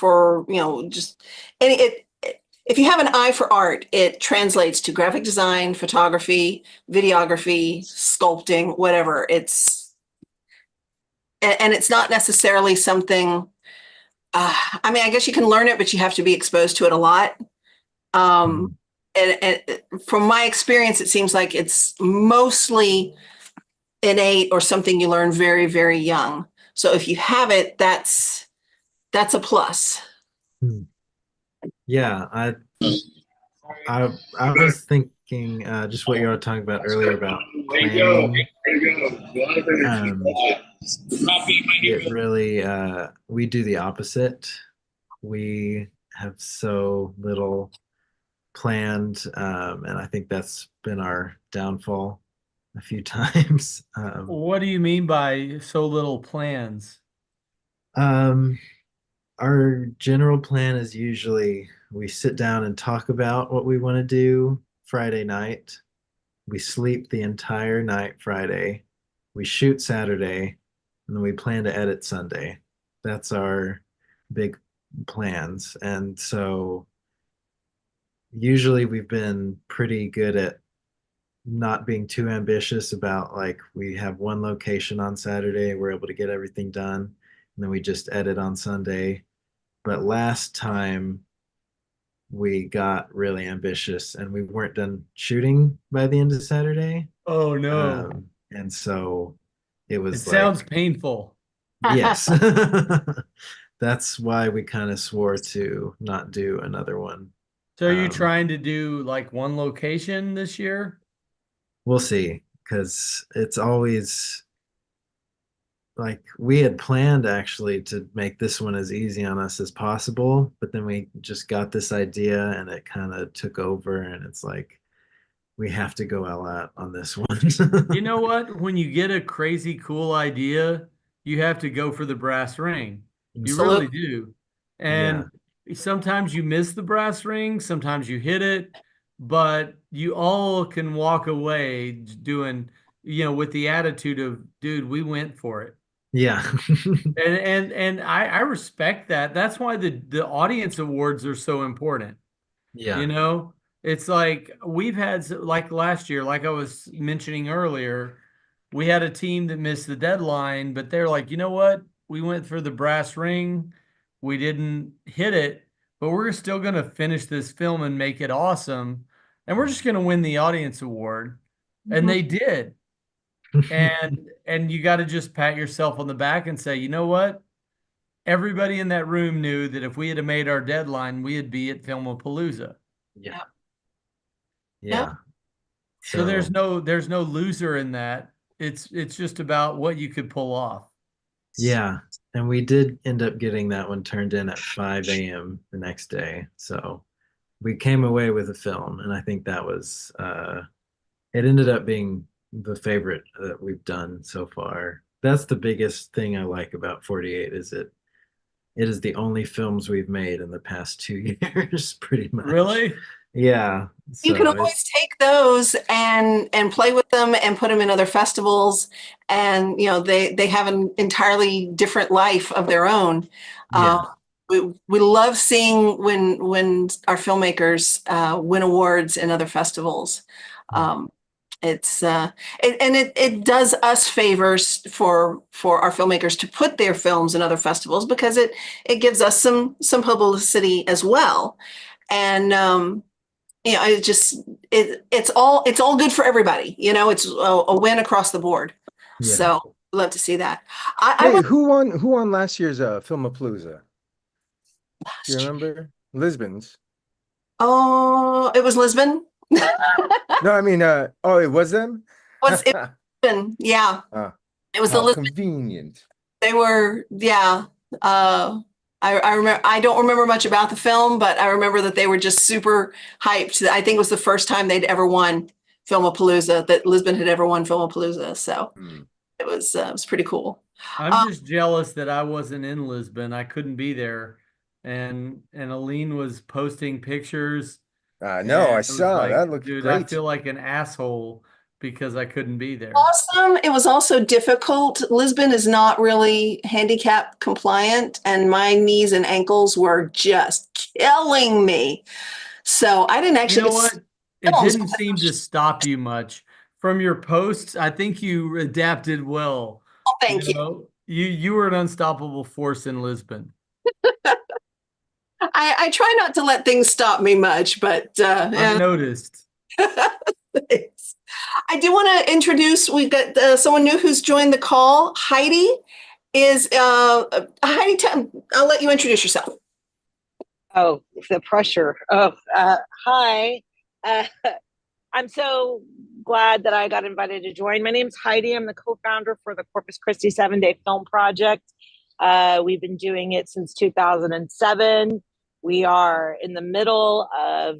just if you have an eye for art, it translates to graphic design, photography, videography, sculpting, whatever. And it's not necessarily something. I mean, I guess you can learn it, but you have to be exposed to it a lot. And from my experience, it seems like it's mostly innate or something you learn very, very young. So if you have it, that's a plus. Yeah, I was thinking just what you were talking about earlier about planning. It really we do the opposite. We have so little planned, and I think that's been our downfall a few times. What do you mean by so little plans? Our general plan is usually we sit down and talk about what we want to do Friday night. We sleep the entire night Friday. We shoot Saturday, and then we plan to edit Sunday. That's our big plans. And so usually we've been pretty good at not being too ambitious about like we have one location on Saturday, we're able to get everything done, and then we just edit on Sunday. But last time we got really ambitious and we weren't done shooting by the end of Saturday. Oh no. And so it was sounds painful. Yes. That's why we kind of swore to not do another one. So are you trying to do like one location this year? We'll see, because it's always like we had planned actually to make this one as easy on us as possible, but then we just got this idea and it kind of took over, and it's like we have to go all out on this one. You know what? When you get a crazy cool idea, you have to go for the brass ring. You really Absolutely. do. Yeah. And sometimes you miss the brass ring, sometimes you hit it, but you all can walk away doing, with the attitude of, dude, we went for it. Yeah. And I respect that. That's why the audience awards are so important. Yeah. It's like we've had, like last year, like I was mentioning earlier, we had a team that missed the deadline, but they're like, you know what? We went for the brass ring. We didn't hit it, but we're still going to finish this film and make it awesome. And we're just going to win the audience award. And they did. And you got to just pat yourself on the back and say, you know what? Everybody in that room knew that if we had made our deadline, we'd be at Filmapalooza. Yeah. Yeah. So there's no loser in that. It's just about what you could pull off. Yeah. And we did end up getting that one turned in at 5 a.m. the next day. So we came away with a film, and I think that was it ended up being the favorite that we've done so far. That's the biggest thing I like about 48 is it is the only films we've made in the past 2 years, pretty much. Really? Yeah. You can So always take those and play with them and put them in other festivals, and they have an entirely different life of their own. yeah. We love seeing when our filmmakers win awards in other festivals. It does us favors for our filmmakers to put their films in other festivals, because it gives us some publicity as well. And it's all good for everybody. It's a win across the board. Yeah. So love to see that. Hey, who won last year's Filmapalooza? Do you remember? Lisbon's. Oh, it was Lisbon. No, I mean, it was them? It was Lisbon? Yeah. It was the How Lisbon. convenient. They were, yeah. I remember. I don't remember much about the film, but I remember that they were just super hyped. I think it was the first time they'd ever won Filmapalooza, that Lisbon had ever won Filmapalooza. So it was pretty cool. I'm just jealous that I wasn't in Lisbon. I couldn't be there, and Aline was posting pictures. No, and I was saw like, that. Looked dude, I great. feel like an asshole because I couldn't be there. Awesome. It was also difficult. Lisbon is not really handicap compliant, and my knees and ankles were just killing me. So I didn't actually. You know what? It didn't seem to stop you much. From your posts, I think you adapted well. Oh, thank you. You were an unstoppable force in Lisbon. I try not to let things stop me much, but I've noticed. Thanks. I do want to introduce. We've got someone new who's joined the call. Heidi is Heidi. I'll let you introduce yourself. Oh, the pressure. Oh, hi. I'm so glad that I got invited to join. My name's Heidi. I'm the co-founder for the Corpus Christi 7-Day Film Project. We've been doing it since 2007. We are in the middle of,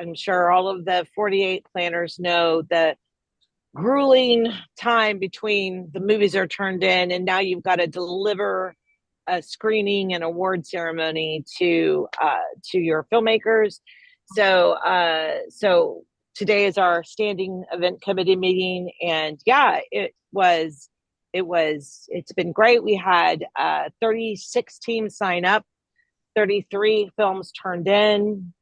I'm sure all of the 48 planners know, the grueling time between the movies are turned in and now you've got to deliver a screening and award ceremony to your filmmakers. So today is our standing event committee meeting, and yeah, it's been great. We had 36 teams sign up, 33 films turned in.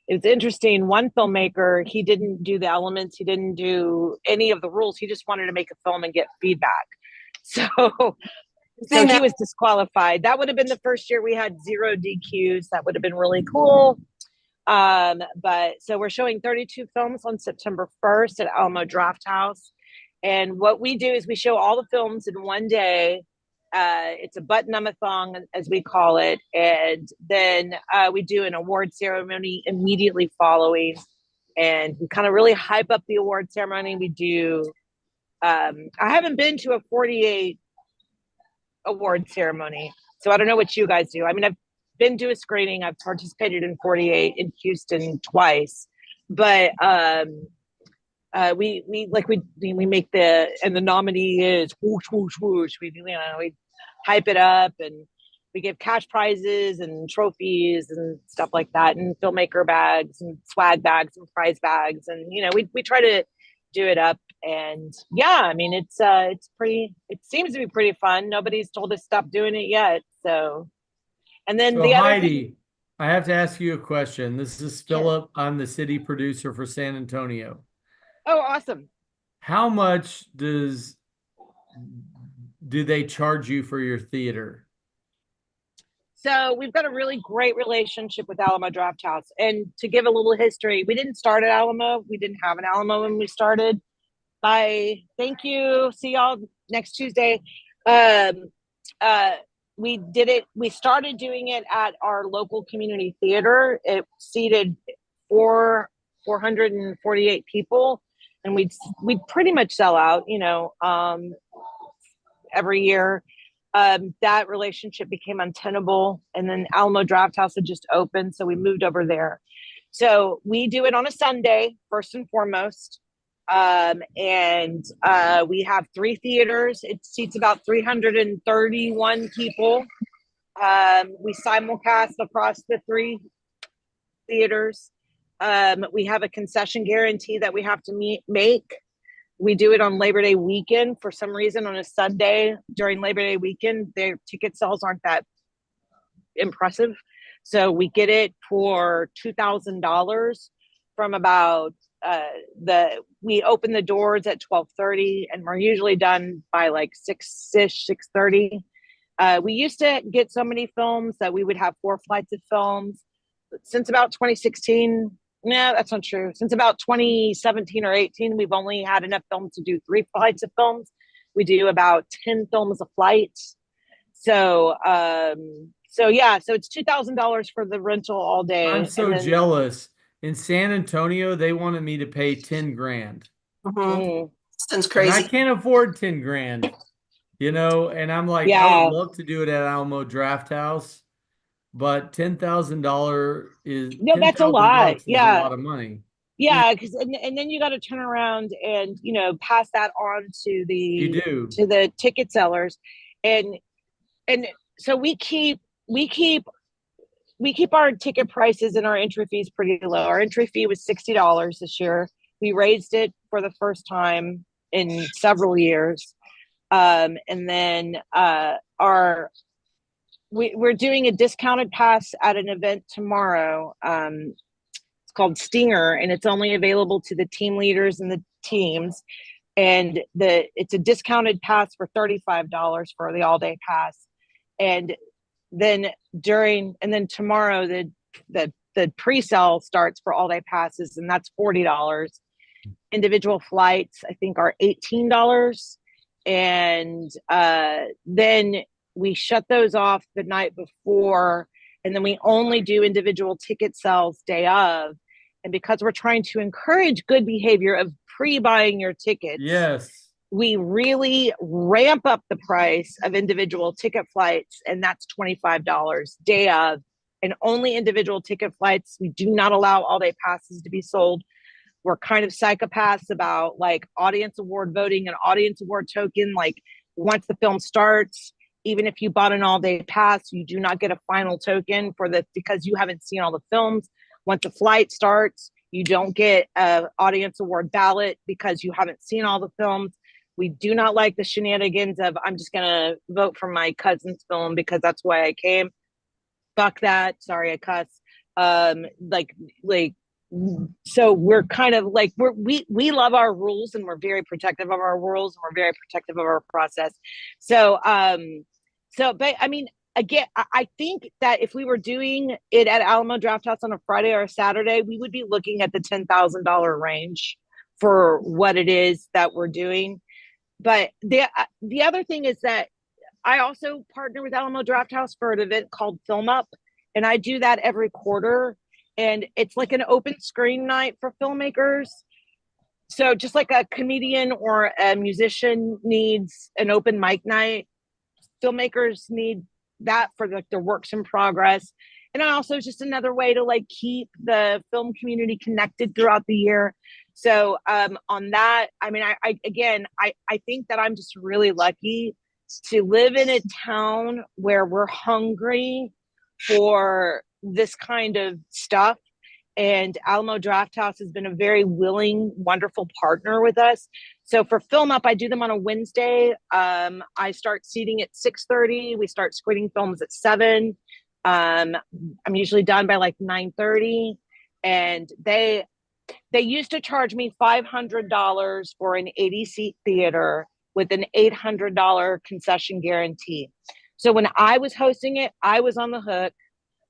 It was interesting. One filmmaker, he didn't do the elements, he didn't do any of the rules. He just wanted to make a film and get feedback. So he was disqualified. That would have been the first year we had 0 DQs. That would have been really cool. But so we're showing 32 films on September 1st at Alamo Drafthouse. And what we do is we show all the films in one day. It's a button-a-thon, as we call it. And then we do an award ceremony immediately following. And we kind of really hype up the award ceremony. We do, I haven't been to a 48 award ceremony. So I don't know what you guys do. I mean, I've been to a screening. I've participated in 48 in Houston twice, but we make the nominee is whoosh whoosh whoosh. We hype it up, and we give cash prizes and trophies and stuff like that, and filmmaker bags and swag bags and prize bags, and we try to do it up. And yeah, I mean, it's pretty, it seems to be pretty fun. Nobody's told us stop doing it yet. So, and then So the other Heidi, thing, I have to ask you a question. This is Philip. I'm the city producer for San Antonio. oh, awesome. How much do they charge you for your theater? So we've got a really great relationship with Alamo Drafthouse. And to give a little history, we didn't start at Alamo. We didn't have an Alamo when we started. Thank you. See y'all next Tuesday. We did it. We started doing it at our local community theater. It seated 448 people, and we'd pretty much sell out, every year. That relationship became untenable, and then Alamo Drafthouse had just opened, so we moved over there. So we do it on a Sunday, first and foremost. And we have 3 theaters. It seats about 331 people. We simulcast across the 3 theaters. We have a concession guarantee that we have to make. We do it on Labor Day weekend. For some reason, on a Sunday during Labor Day weekend, their ticket sales aren't that impressive. So we get it for $2,000 from about we open the doors at 12:30, and we're usually done by like 6-ish, 6:30. We used to get so many films that we would have 4 flights of films. But since about 2016, no, that's not true. Since about 2017 or 18, we've only had enough films to do 3 flights of films. We do about 10 films a flight. So, so it's $2,000 for the rental all day. I'm so jealous. In San Antonio, they wanted me to pay 10 grand. Sounds crazy. And I can't afford 10 grand, and I'm like, I Yeah. would love to do it at Alamo Drafthouse, but $10,000 is that's a $10,000 lot. is Yeah. a lot of money. Yeah, because and then you got to turn around and pass that on to the ticket sellers, and so we keep our ticket prices and our entry fees pretty low. Our entry fee was $60 this year. We raised it for the first time in several years, and then we're doing a discounted pass at an event tomorrow. It's called Stinger, and it's only available to the team leaders and the teams. And it's a discounted pass for $35 for the all-day pass. And then tomorrow the pre-sale starts for all-day passes, and that's $40. Individual flights, I think, are $18. And then we shut those off the night before, and then we only do individual ticket sales day of. And because we're trying to encourage good behavior of pre-buying your tickets, yes, we really ramp up the price of individual ticket flights, and that's $25 day of, and only individual ticket flights. We do not allow all-day passes to be sold. We're kind of psychopaths about like audience award voting and audience award token. Like once the film starts, even if you bought an all-day pass, you do not get a final token because you haven't seen all the films. Once the flight starts, you don't get an audience award ballot because you haven't seen all the films. We do not like the shenanigans of I'm just gonna vote for my cousin's film because that's why I came. Fuck that. Sorry, I cuss. So we're kind of like we love our rules, and we're very protective of our rules, and we're very protective of our process. But I mean, again, I think that if we were doing it at Alamo Drafthouse on a Friday or a Saturday, we would be looking at the $10,000 range for what it is that we're doing. But the other thing is that I also partner with Alamo Drafthouse for an event called Film Up, and I do that every quarter. And it's like an open screen night for filmmakers. So just like a comedian or a musician needs an open mic night, filmmakers need that for their works in progress. And also just another way to like keep the film community connected throughout the year. So on that, I mean, I think that I'm just really lucky to live in a town where we're hungry for this kind of stuff. And Alamo Drafthouse has been a very willing, wonderful partner with us. So for Film Up, I do them on a Wednesday. I start seating at 6:30. We start screening films at 7. I'm usually done by like 9:30. And they used to charge me $500 for an 80-seat theater with an $800 concession guarantee. So when I was hosting it, I was on the hook.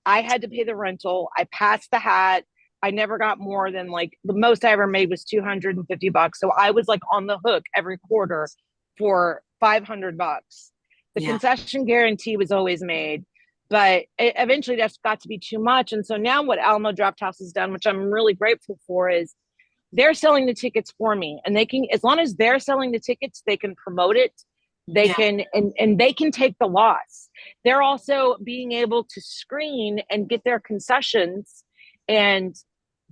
I had to pay the rental. I passed the hat. I never got more than like the most I ever made was $250. So I was like on the hook every quarter for $500. The concession guarantee was always made, but eventually that's got to be too much. And so now what Alamo Drafthouse has done, which I'm really grateful for, is they're selling the tickets for me, and they can, as long as they're selling the tickets, they can promote it. They can, and they can take the loss. They're also being able to screen and get their concessions and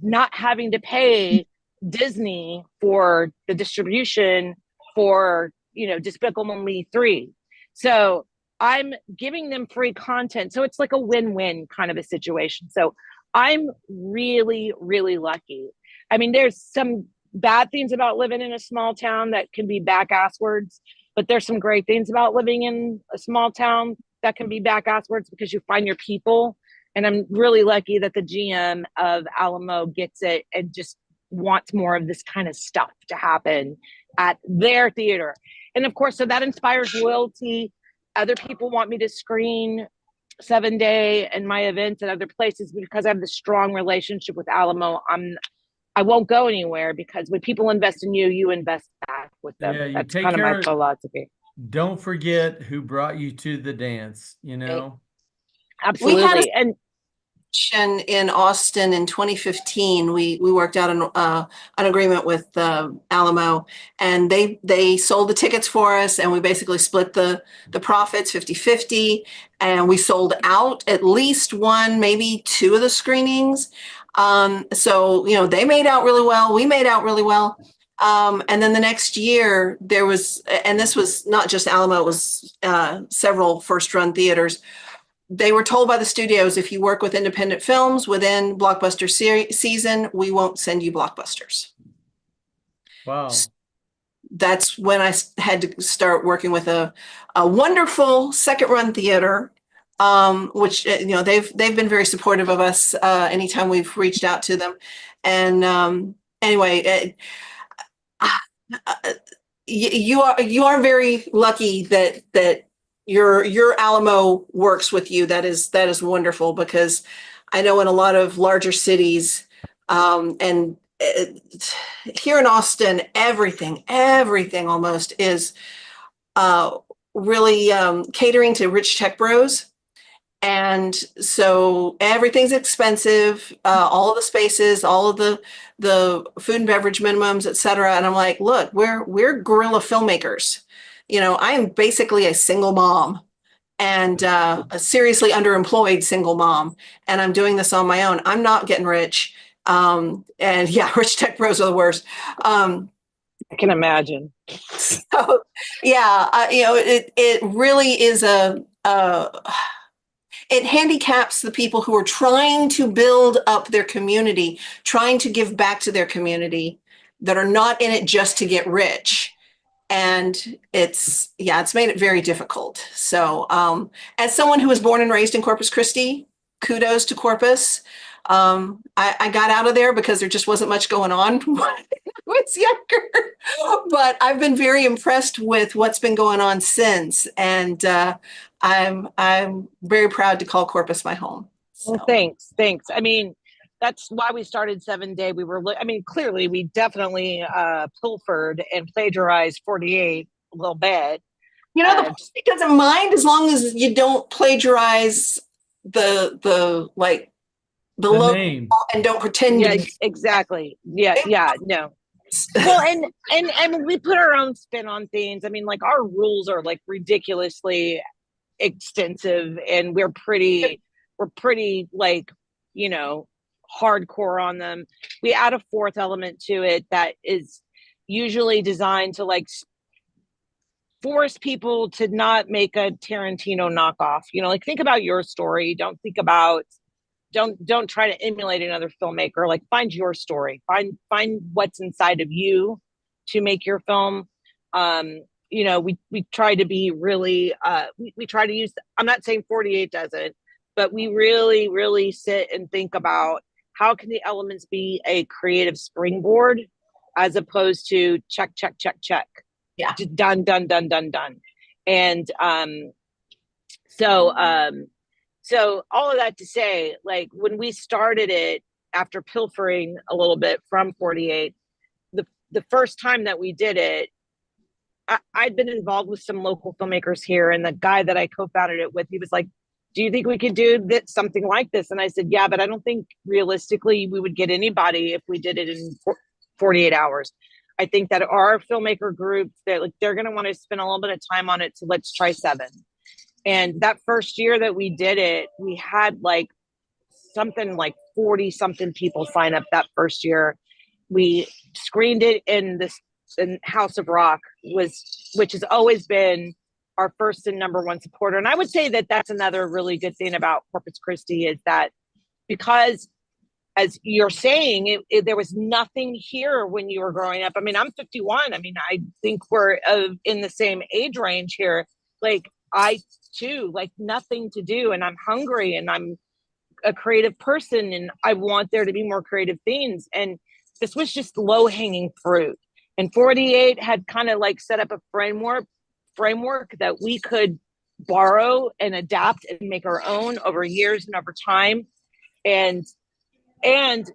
not having to pay Disney for the distribution for, Despicable Me 3. So I'm giving them free content. So it's like a win-win kind of a situation. So I'm really, really lucky. I mean, there's some bad things about living in a small town that can be back-asswards, but there's some great things about living in a small town that can be back-asswards because you find your people. And I'm really lucky that the GM of Alamo gets it and just wants more of this kind of stuff to happen at their theater. And of course, so that inspires loyalty. Other people want me to screen 7-day and my events at other places because I have this strong relationship with Alamo. I won't go anywhere because when people invest in you, you invest back with them. Yeah, that's kind of my philosophy. Don't forget who brought you to the dance, Absolutely. We had in Austin in 2015. We worked out an agreement with Alamo, and they sold the tickets for us, and we basically split the profits 50-50, and we sold out at least one, maybe 2 of the screenings. So they made out really well. We made out really well. And then the next year there was, and this was not just Alamo, it was several first-run theaters. They were told by the studios, if you work with independent films within blockbuster season, we won't send you blockbusters. Wow. That's when I had to start working with a wonderful second-run theater, which they've been very supportive of us anytime we've reached out to them. And anyway, you are very lucky that your Alamo works with you. That is wonderful, because I know in a lot of larger cities, and here in Austin, everything almost is really catering to rich tech bros. And so everything's expensive, all of the spaces, all of the food and beverage minimums, et cetera. And I'm like, look, we're guerrilla filmmakers. I am basically a single mom, and a seriously underemployed single mom. And I'm doing this on my own. I'm not getting rich. And yeah, rich tech bros are the worst. I can imagine. So yeah, it really is it handicaps the people who are trying to build up their community, trying to give back to their community, that are not in it just to get rich. And it's made it very difficult. So as someone who was born and raised in Corpus Christi, kudos to Corpus. I got out of there because there just wasn't much going on when I was younger. But I've been very impressed with what's been going on since. And I'm very proud to call Corpus my home. So. Well, thanks. I mean, that's why we started 7-Day. Clearly we definitely pilfered and plagiarized 48 a little bit. The public doesn't mind as long as you don't plagiarize the logo name and don't pretend. Yeah, exactly. Yeah, no. Well, and we put our own spin on things. I mean, like, our rules are like ridiculously extensive, and we're pretty like, you know, hardcore on them. We add a fourth element to it that is usually designed to like force people to not make a Tarantino knockoff. You know, like think about your story. Don't try to emulate another filmmaker. Like find your story. Find what's inside of you to make your film. You know, we try to be really we try to use, I'm not saying 48 doesn't, but we really, really sit and think about how can the elements be a creative springboard as opposed to check. Yeah. Just done. And so all of that to say, like when we started it, after pilfering a little bit from 48, the first time that we did it, I'd been involved with some local filmmakers here, and the guy that I co-founded it with, he was like, do you think we could do something like this? And I said, yeah, but I don't think realistically we would get anybody if we did it in 48 hours. I think that our filmmaker group, they're going to want to spend a little bit of time on it. So let's try 7. And that first year that we did it, we had like something like 40 something people sign up that first year. We screened it in House of Rock, which has always been our first and number one supporter. And I would say that that's another really good thing about Corpus Christi, is that because, as you're saying, there was nothing here when you were growing up. I mean, I'm 51. I mean, I think we're in the same age range here. Like I too, like nothing to do, and I'm hungry, and I'm a creative person, and I want there to be more creative things. And this was just low hanging fruit. And 48 had kind of like set up a framework that we could borrow and adapt and make our own over years and over time. And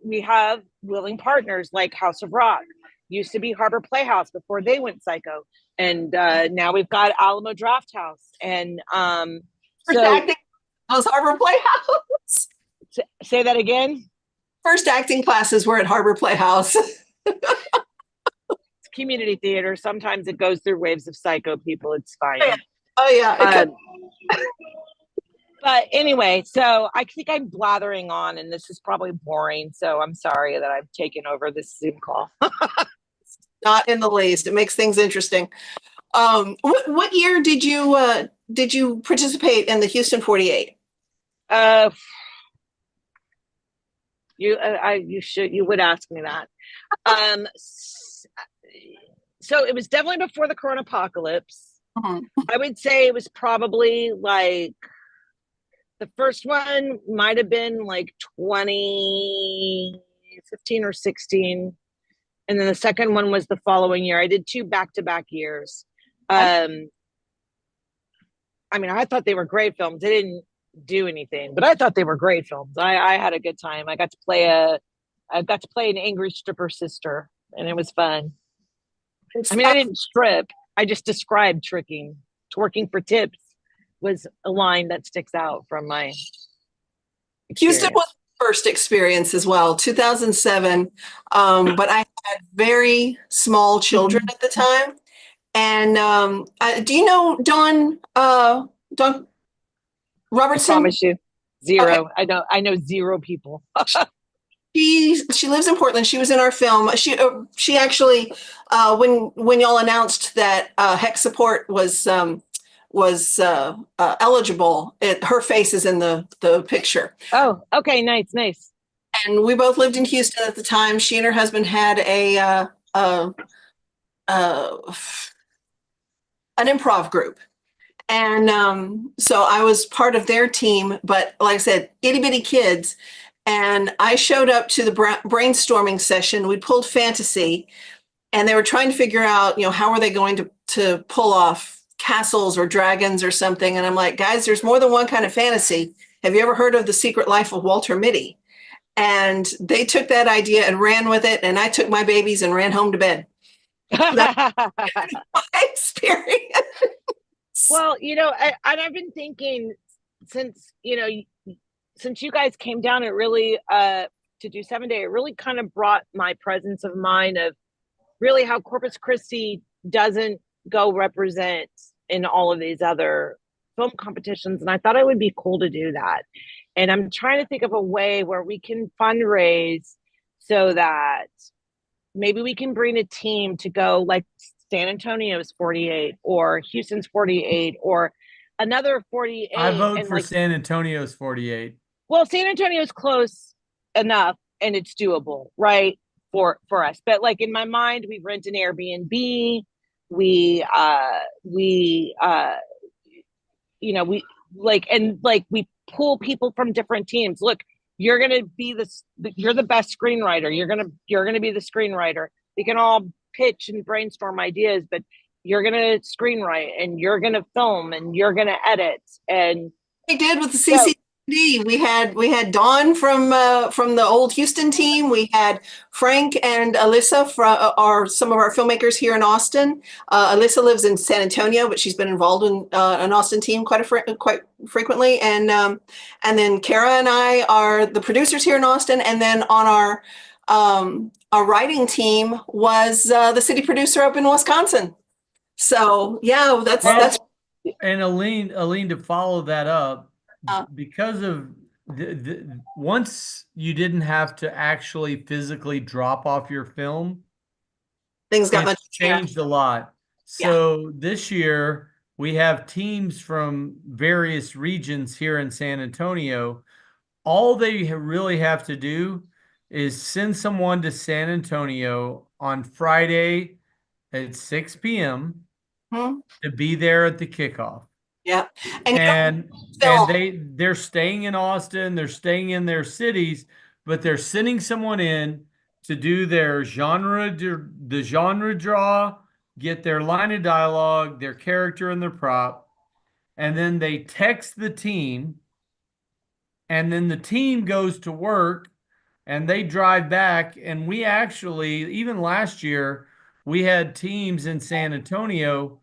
we have willing partners like House of Rock, used to be Harbor Playhouse before they went psycho. And now we've got Alamo Drafthouse. And First acting was Harbor Playhouse. Say that again? First acting classes were at Harbor Playhouse. Community theater. Sometimes it goes through waves of psycho people. It's fine. Oh yeah. But anyway, so I think I'm blathering on, and this is probably boring. So I'm sorry that I've taken over this Zoom call. Not in the least. It makes things interesting. What year did you participate in the Houston 48? You would ask me that. So it was definitely before the Corona apocalypse. I would say it was probably like the first one might have been like 2015 or 16. And then the second one was the following year. I did 2 back-to-back years. I mean, I thought they were great films. They didn't do anything, but I thought they were great films. I had a good time. I got to play an angry stripper sister, and it was fun. I mean, I didn't strip. I just described tricking. Twerking for tips was a line that sticks out from my experience. Houston was the first experience as well, 2007. But I had very small children at the time. And do you know Dawn Robertson? I promise you, 0. Okay. I know 0 people. She lives in Portland. She was in our film. She actually, when y'all announced that Hex Support was eligible, her face is in the picture. Oh, okay, nice. And we both lived in Houston at the time. She and her husband had an improv group. And so I was part of their team, but like I said, itty bitty kids. And I showed up to the brainstorming session. We pulled fantasy, and they were trying to figure out, how are they going to pull off castles or dragons or something. And I'm like, guys, there's more than one kind of fantasy. Have you ever heard of The Secret Life of Walter Mitty? And they took that idea and ran with it. And I took my babies and ran home to bed. That's my experience. Well, I've been thinking since you guys came down, it really to do 7 Day, it really kind of brought my presence of mind of really how Corpus Christi doesn't go represent in all of these other film competitions, and I thought it would be cool to do that. And I'm trying to think of a way where we can fundraise so that maybe we can bring a team to go, like San Antonio's 48 or Houston's 48 or another 48. I vote and for like, San Antonio's 48. well, San Antonio's close enough and it's doable, right? For us. But like in my mind, we rent an Airbnb. We we pull people from different teams. Look, you're the best screenwriter. You're gonna be the screenwriter. We can all pitch and brainstorm ideas, but you're gonna screenwrite and you're gonna film and you're gonna edit. And we did with the CCD. We had Dawn from the old Houston team. We had Frank and Alyssa from some of our filmmakers here in Austin. Alyssa lives in San Antonio, but she's been involved in an Austin team quite frequently. And then Kara and I are the producers here in Austin. And then on our writing team was the city producer up in Wisconsin. So yeah, that's. And Aline, to follow that up. Because of once you didn't have to actually physically drop off your film, things got much changed a lot. So this year we have teams from various regions here in San Antonio. All they really have to do is send someone to San Antonio on Friday at 6 p.m. to be there at the kickoff. Yeah. And they're staying in Austin, they're staying in their cities, but they're sending someone in to do the genre draw, get their line of dialogue, their character and their prop, and then they text the team, and then the team goes to work and they drive back. And we actually, even last year, we had teams in San Antonio,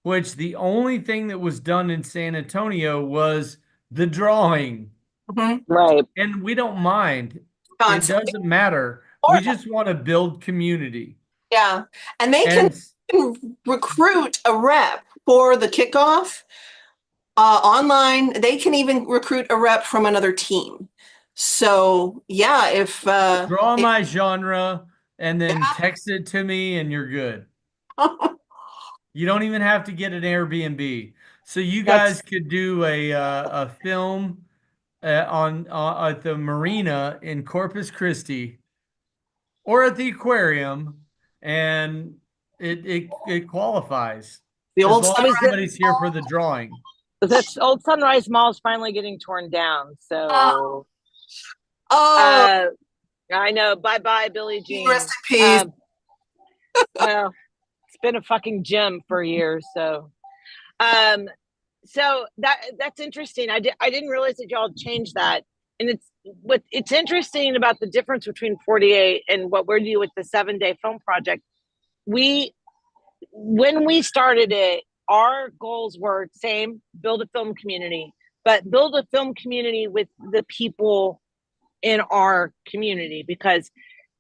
which the only thing that was done in San Antonio was the drawing. Right. And we don't mind. It doesn't matter. We just want to build community. Yeah. And they can recruit a rep for the kickoff online. They can even recruit a rep from another team. So yeah, if draw my genre and then text it to me and you're good. You don't even have to get an Airbnb. So you guys could do a film at the marina in Corpus Christi or at the aquarium, and it qualifies. The old somebody's here for the drawing. This old Sunrise Mall is finally getting torn down. So I know. Bye, Billie Jean. Rest in peace. Well, it's been a fucking gym for years. So, so that's interesting. I didn't realize that y'all changed that. And it's interesting about the difference between 48 and what we're doing with the 7-day film project. When we started it, our goals were same, build a film community, but build a film community with the people in our community, because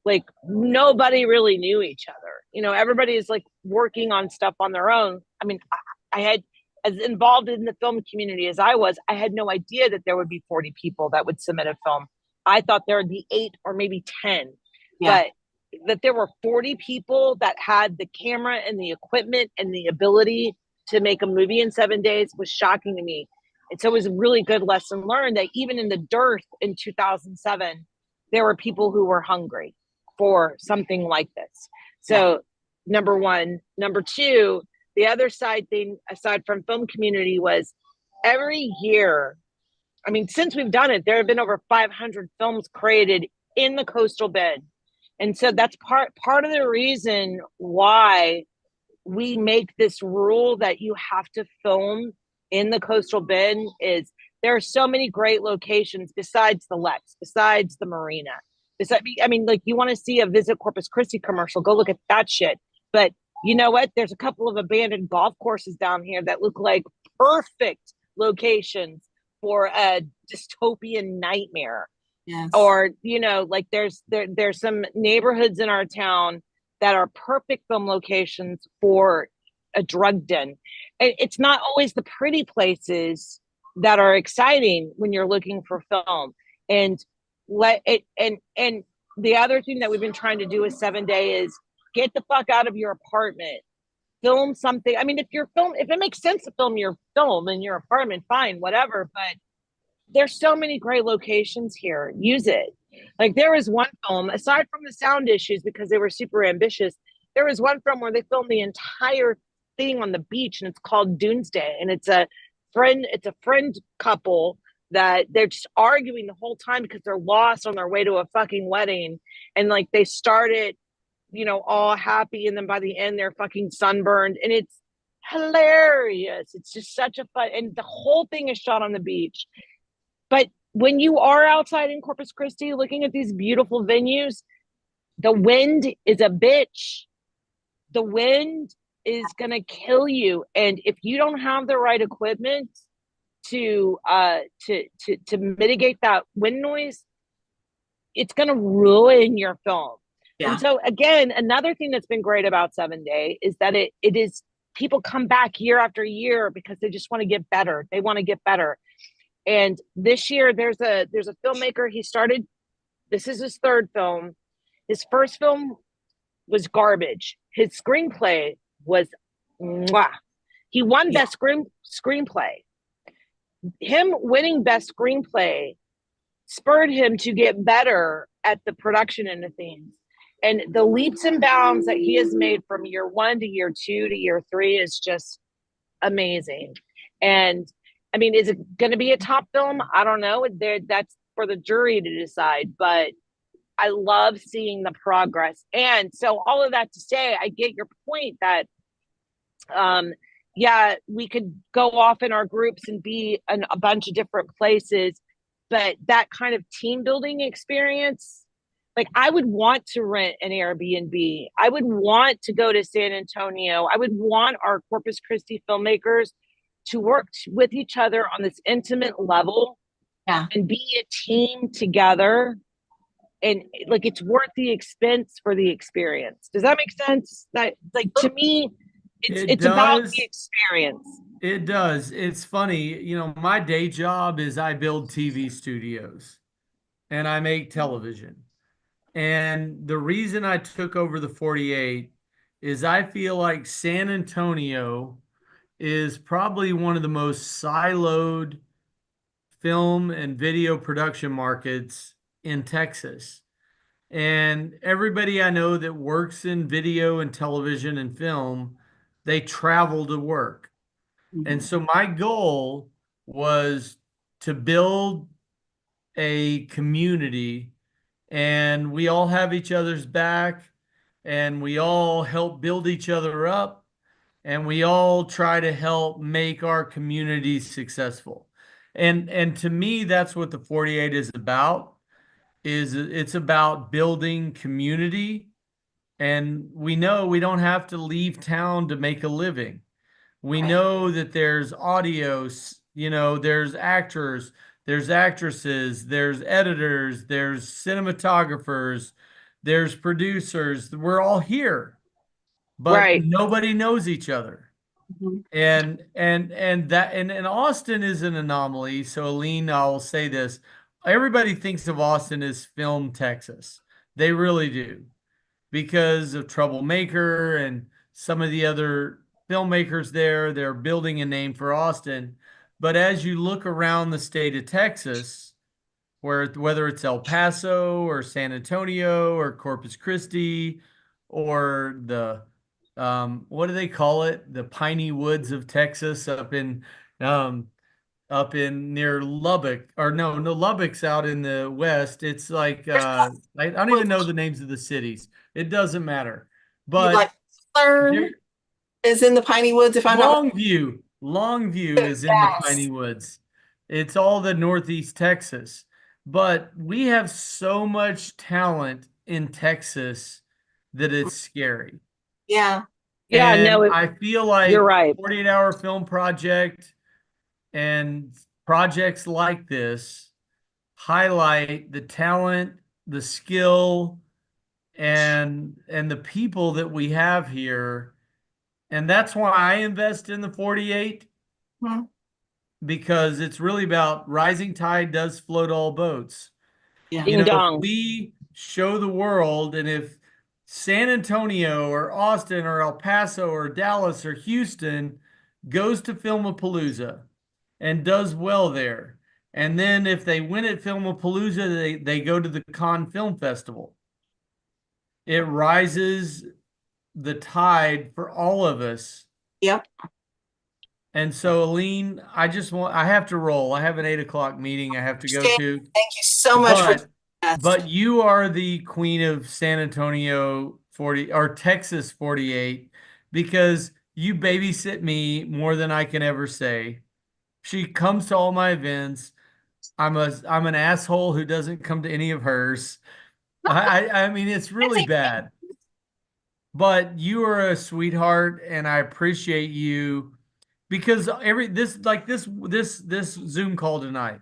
like nobody really knew each other. You know, everybody is like working on stuff on their own. I mean, I had, as involved in the film community as I was, I had no idea that there would be 40 people that would submit a film. I thought there would be 8 or maybe 10, but that there were 40 people that had the camera and the equipment and the ability to make a movie in 7 days was shocking to me. And so it was a really good lesson learned that even in the dearth in 2007, there were people who were hungry for something like this. So number one. Number two, the other side thing, aside from film community, was every year, I mean, since we've done it, there have been over 500 films created in the Coastal Bend. And so that's part of the reason why we make this rule that you have to film in the Coastal Bend. Is there are so many great locations besides the Lex, besides the marina. I mean, like, you want to see a Visit Corpus Christi commercial, go look at that shit. But you know what? There's a couple of abandoned golf courses down here that look like perfect locations for a dystopian nightmare. Yes. Or, you know, like there's some neighborhoods in our town that are perfect film locations for a drug den. it's not always the pretty places that are exciting when you're looking for film. And let it and the other thing that we've been trying to do with 7 Day is get the fuck out of your apartment. Film something. I mean, if it makes sense to film your film in your apartment, fine, whatever. But there's so many great locations here. Use it. Like there was one film, aside from the sound issues, because they were super ambitious, there was one film where they filmed the entire thing on the beach, and it's called Doomsday. And it's a friend couple that they're just arguing the whole time because they're lost on their way to a fucking wedding. And like they started, all happy, and then by the end they're fucking sunburned, and it's hilarious. It's just such a fun, and the whole thing is shot on the beach. But when you are outside in Corpus Christi looking at these beautiful venues, the wind is a bitch. The wind is gonna kill you, and if you don't have the right equipment to mitigate that wind noise, it's gonna ruin your film. Yeah. And so again, another thing that's been great about 7 Day is that it is people come back year after year because they just want to get better. They want to get better. And this year there's a filmmaker, this is his third film. His first film was garbage. His screenplay was mwah. He won best screenplay. Him winning best screenplay spurred him to get better at the production end of things. And the leaps and bounds that he has made from year 1 to year 2 to year 3 is just amazing. And I mean, is it going to be a top film? I don't know. That's for the jury to decide. But I love seeing the progress. And so all of that to say, I get your point that, we could go off in our groups and be in a bunch of different places. But that kind of team building experience, like I would want to rent an Airbnb. I would want to go to San Antonio. I would want our Corpus Christi filmmakers to work with each other on this intimate level and be a team together. And like, it's worth the expense for the experience. Does that make sense? That, like, to me, it's about the experience. It does. It's funny. My day job is I build TV studios and I make television. And the reason I took over the 48 is I feel like San Antonio is probably one of the most siloed film and video production markets in Texas. And everybody I know that works in video and television and film, they travel to work. And so my goal was to build a community, and we all have each other's back, and we all help build each other up, and we all try to help make our community successful. And to me, that's what the 48 is about. It's about building community. And we know we don't have to leave town to make a living. We know that there's audio, there's actors, there's actresses, there's editors, there's cinematographers, there's producers. We're all here, but nobody knows each other. And Austin is an anomaly. So Aline, I'll say this. Everybody thinks of Austin as film Texas. They really do, because of Troublemaker and some of the other filmmakers there. They're building a name for Austin. But as you look around the state of Texas, whether it's El Paso or San Antonio or Corpus Christi or the what do they call it? The piney woods of Texas up in near Lubbock, or no, Lubbock's out in the west. It's like I don't even know the names of the cities. It doesn't matter. But is in the piney woods. If I'm not Longview is in the piney woods. It's all the Northeast Texas. But we have so much talent in Texas that it's scary. Yeah. And no, I feel like you're right. 48-hour film project and projects like this highlight the talent, the skill, and the people that we have here. And that's why I invest in the 48, because it's really about rising tide does float all boats. Yeah. You know, Ding dong. if we show the world, and if San Antonio or Austin or El Paso or Dallas or Houston goes to Filmapalooza and does well there, and then if they win at Filmapalooza, they go to the Cannes Film Festival. It rises the tide for all of us. Yep. And so, Aline, I have to roll. I have an 8 o'clock meeting I have to go to. Thank you so much for But you are the queen of San Antonio 40 or Texas 48, because you babysit me more than I can ever say. She comes to all my events. I'm an asshole who doesn't come to any of hers. I mean, it's really bad. But you are a sweetheart, and I appreciate you, because this Zoom call tonight,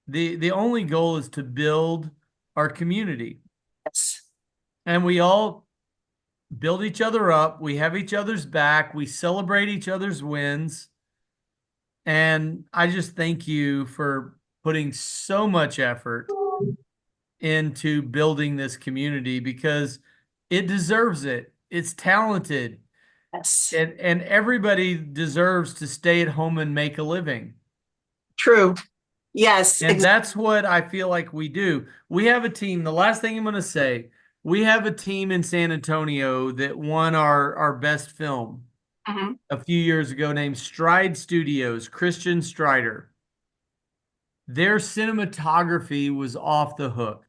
the only goal is to build our community. Yes. And we all build each other up. We have each other's back. We celebrate each other's wins. And I just thank you for putting so much effort into building this community, because it deserves it. It's talented. Yes. And everybody deserves to stay at home and make a living. True. Yes. And that's what I feel like we do. We have a team. The last thing I'm going to say, we have a team in San Antonio that won our best film a few years ago, named Stride Studios, Christian Strider. Their cinematography was off the hook.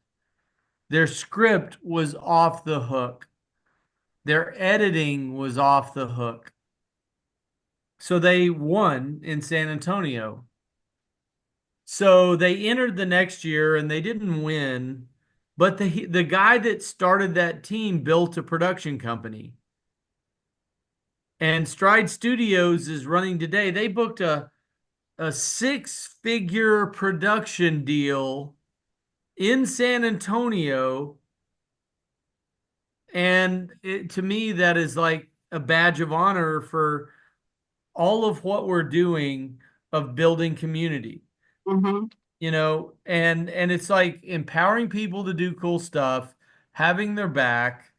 Their script was off the hook. Their editing was off the hook. So they won in San Antonio. So they entered the next year and they didn't win, but the guy that started that team built a production company. And Stride Studios is running today. They booked a 6-figure production deal in San Antonio. And to me, that is like a badge of honor for all of what we're doing of building community. You know, and it's like empowering people to do cool stuff, having their back,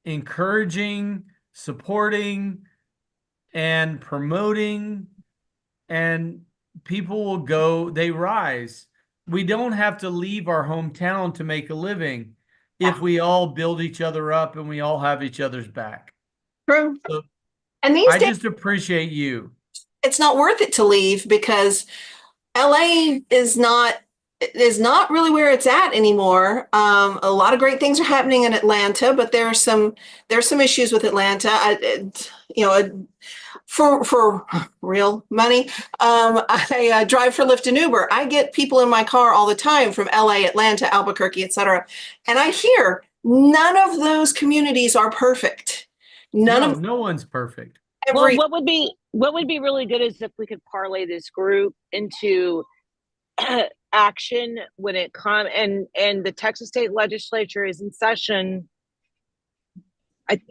encouraging, supporting, and promoting, and people will go, they rise. We don't have to leave our hometown to make a living if we all build each other up and we all have each other's back. True. So and these I days, just appreciate you. It's not worth it to leave, because LA is not really where it's at anymore. A lot of great things are happening in Atlanta, but there's some issues with Atlanta. For real money, I drive for Lyft and Uber. I get people in my car all the time from LA, Atlanta, Albuquerque, etc. And I hear none of those communities are perfect. No one's perfect. Well, what would be really good is if we could parlay this group into action when it comes, and the Texas State Legislature is in session.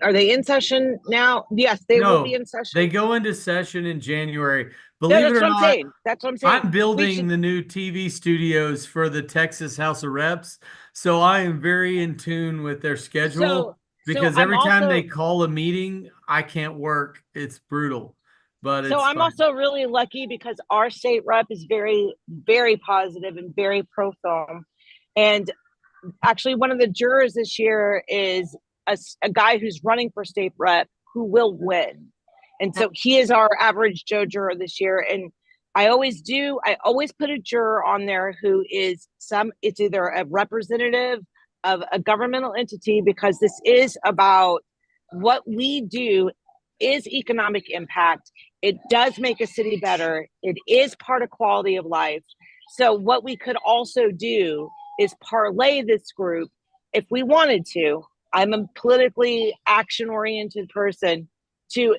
Are they in session now? Yes, they will be in session. They go into session in January. Believe it or not, that's what I'm saying. I'm building the new TV studios for the Texas House of Reps, so I am very in tune with their schedule, because every time they call a meeting, I can't work. It's brutal. But so I'm also really lucky because our state rep is very, very positive and very pro film. And actually, one of the jurors this year is a guy who's running for state rep who will win. And so he is our average Joe juror this year. And I always put a juror on there who is it's either a representative of a governmental entity, because this is about what we do is economic impact. It does make a city better. It is part of quality of life. So what we could also do is parlay this group if we wanted to. I'm a politically action-oriented person, to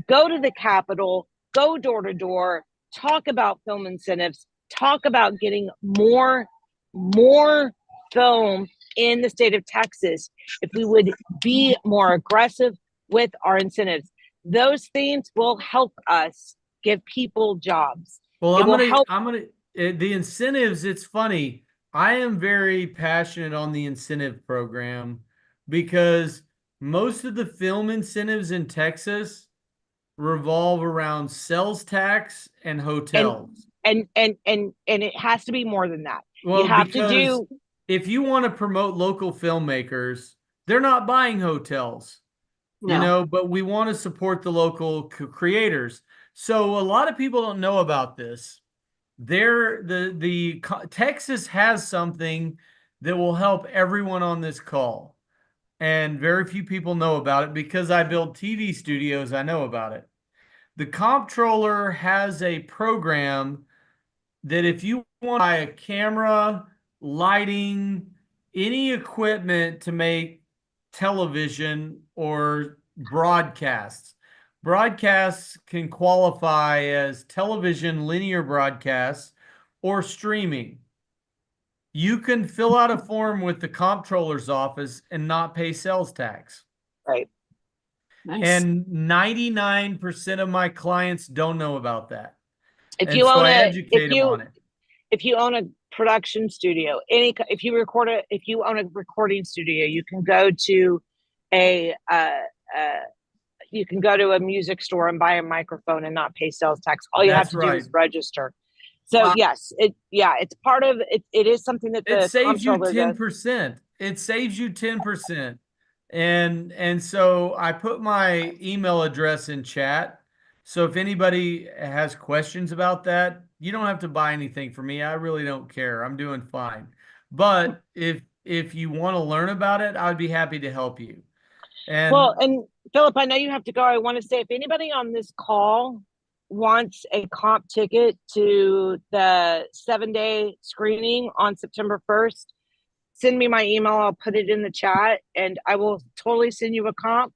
go to the Capitol, go door to door, talk about film incentives, talk about getting more film in the state of Texas. If we would be more aggressive with our incentives, those things will help us give people jobs. Well, It will help. the incentives, it's funny. I am very passionate on the incentive program because most of the film incentives in Texas revolve around sales tax and hotels. And it has to be more than that. Well, you have to because do. if you want to promote local filmmakers, they're not buying hotels, No. you know, but we want to support the local creators. So a lot of people don't know about this. Texas has something that will help everyone on this call. And very few people know about it. Because I build TV studios, I know about it. The comptroller has a program that if you want to buy a camera, lighting, any equipment to make television or broadcasts can qualify as television linear broadcasts or streaming. You can fill out a form with the comptroller's office and not pay sales tax. Right. Nice. And 99% of my clients don't know about that. If And you so own I a, educate them on it. if you own a production studio, if you own a recording studio, you can go to a music store and buy a microphone and not pay sales tax. All you have That's to do is right. register. So Wow. yes, it's part of it. It is something that the It saves you comptroller does. 10%. It saves you 10%. And so I put my email address in chat. So if anybody has questions about that, you don't have to buy anything from me. I really don't care. I'm doing fine. But if you want to learn about it, I'd be happy to help you. And Well, and Philip, I know you have to go. I want to say, if anybody on this call wants a comp ticket to the 7-day screening on September 1st, send me my email. I'll put it in the chat and I will totally send you a comp,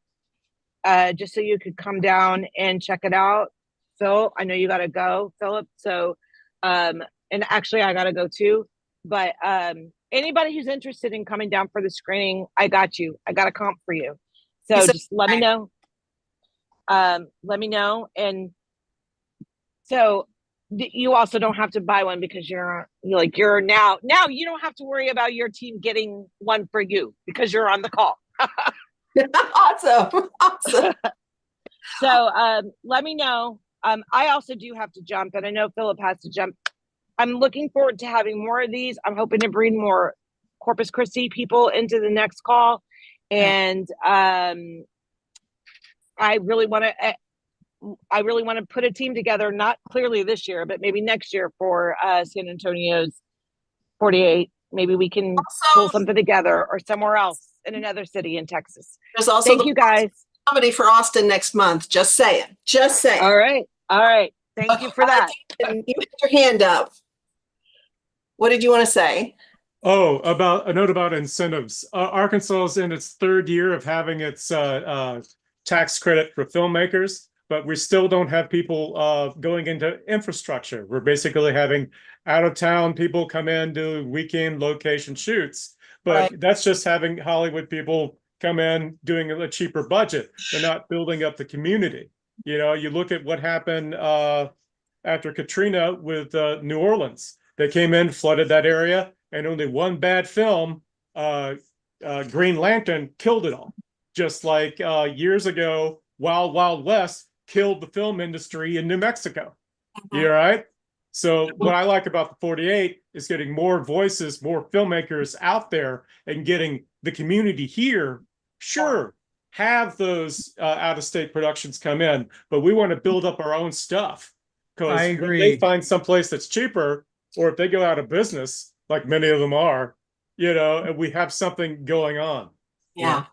just so you could come down and check it out. Phil, I know you got to go, Philip. So, and actually I got to go too, but, anybody who's interested in coming down for the screening, I got you. I got a comp for you. So just let me know. Let me know. And so you also don't have to buy one because you're now you don't have to worry about your team getting one for you because you're on the call. Awesome. So let me know. I also do have to jump, and I know Philip has to jump. I'm looking forward to having more of these. I'm hoping to bring more Corpus Christi people into the next call. And I really want to put a team together, not clearly this year, but maybe next year for San Antonio's 48. Maybe we can pull something together, or somewhere else in another city in Texas. There's also Thank you guys. Comedy for Austin next month. Just saying. All right. Thank you for that. And you had your hand up. What did you want to say? Oh, about a note about incentives. Arkansas is in its 3rd year of having its tax credit for filmmakers, but we still don't have people going into infrastructure. We're basically having out-of-town people come in, do weekend location shoots, but that's just having Hollywood people come in doing a cheaper budget. They're not building up the community. You know, you look at what happened after Katrina with New Orleans. They came in, flooded that area, and only one bad film, Green Lantern, killed it all. Just like years ago, Wild Wild West killed the film industry in New Mexico. You all right? So what I like about the 48 is getting more voices, more filmmakers out there, and getting the community here. Sure, have those out-of-state productions come in, but we want to build up our own stuff. Because I if agree. they find someplace that's cheaper, or if they go out of business, like many of them are, you know, and we have something going on. Yeah.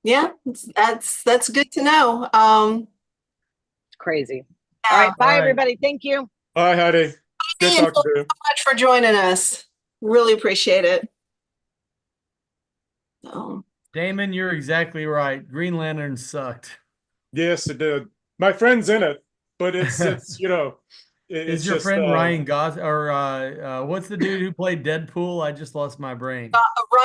Yeah, that's good to know. It's crazy. All right. Bye, everybody. Thank you. Bye, Heidi. Good Thank you talking to you. so much for joining us. Really appreciate it. Damon, you're exactly right. Green Lantern sucked. Yes, it did. My friend's in it, but it's you know, it's Is your just, friend Ryan Gos or what's the dude who played Deadpool? I just lost my brain.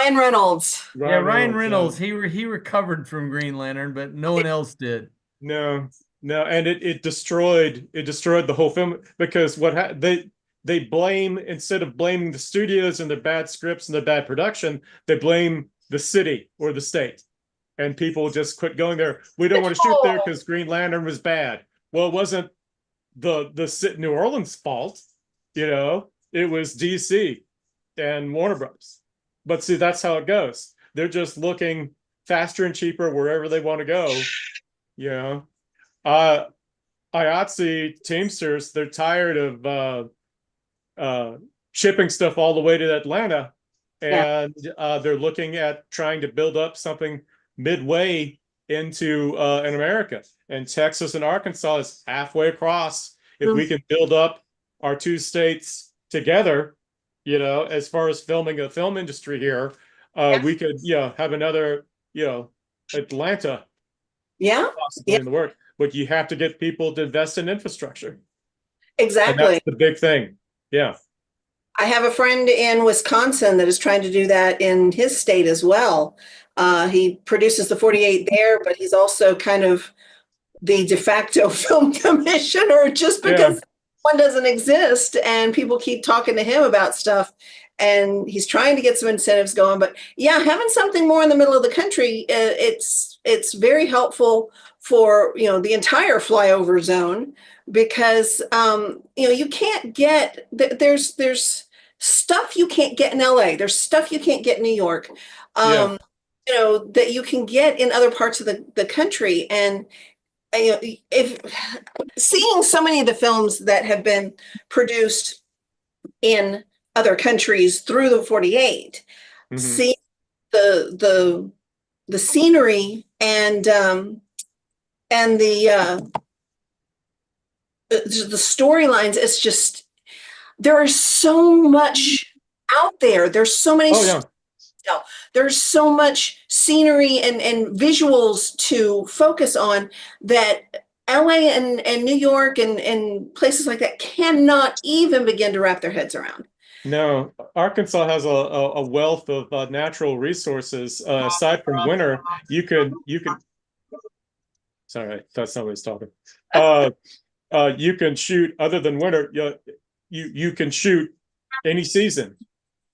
Ryan Reynolds. Ryan Reynolds. He recovered from Green Lantern, but no one else did. No, no, and it destroyed the whole film because they blame, instead of blaming the studios and their bad scripts and their bad production, they blame the city or the state, and people just quit going there. We don't want to shoot there because Green Lantern was bad. Well, it wasn't the New Orleans fault, it was DC and Warner Bros. But see, that's how it goes. They're just looking faster and cheaper wherever they want to go. IATSE Teamsters, they're tired of shipping stuff all the way to Atlanta, and they're looking at trying to build up something midway into in America. And Texas and Arkansas is halfway across. If we can build up our two states together, as far as filming a film industry here, we could have another Atlanta possibly in the work. But you have to get people to invest in infrastructure. Exactly. And that's the big thing. Yeah. I have a friend in Wisconsin that is trying to do that in his state as well. He produces the 48 there, but he's also kind of the de facto film commissioner just because one doesn't exist and people keep talking to him about stuff. And he's trying to get some incentives going. But having something more in the middle of the country, it's very helpful for the entire flyover zone, because you can't get there's stuff you can't get in LA. There's stuff you can't get in New York, that you can get in other parts of the country. And if seeing so many of the films that have been produced in other countries through the 48, see the scenery and the storylines, it's just, there is so much out there. There's so many there's so much scenery and visuals to focus on that LA and New York and places like that cannot even begin to wrap their heads around. No, Arkansas has a wealth of natural resources. Aside from winter, you could. Sorry, that's not what he's talking. You can shoot, other than winter. You can shoot any season,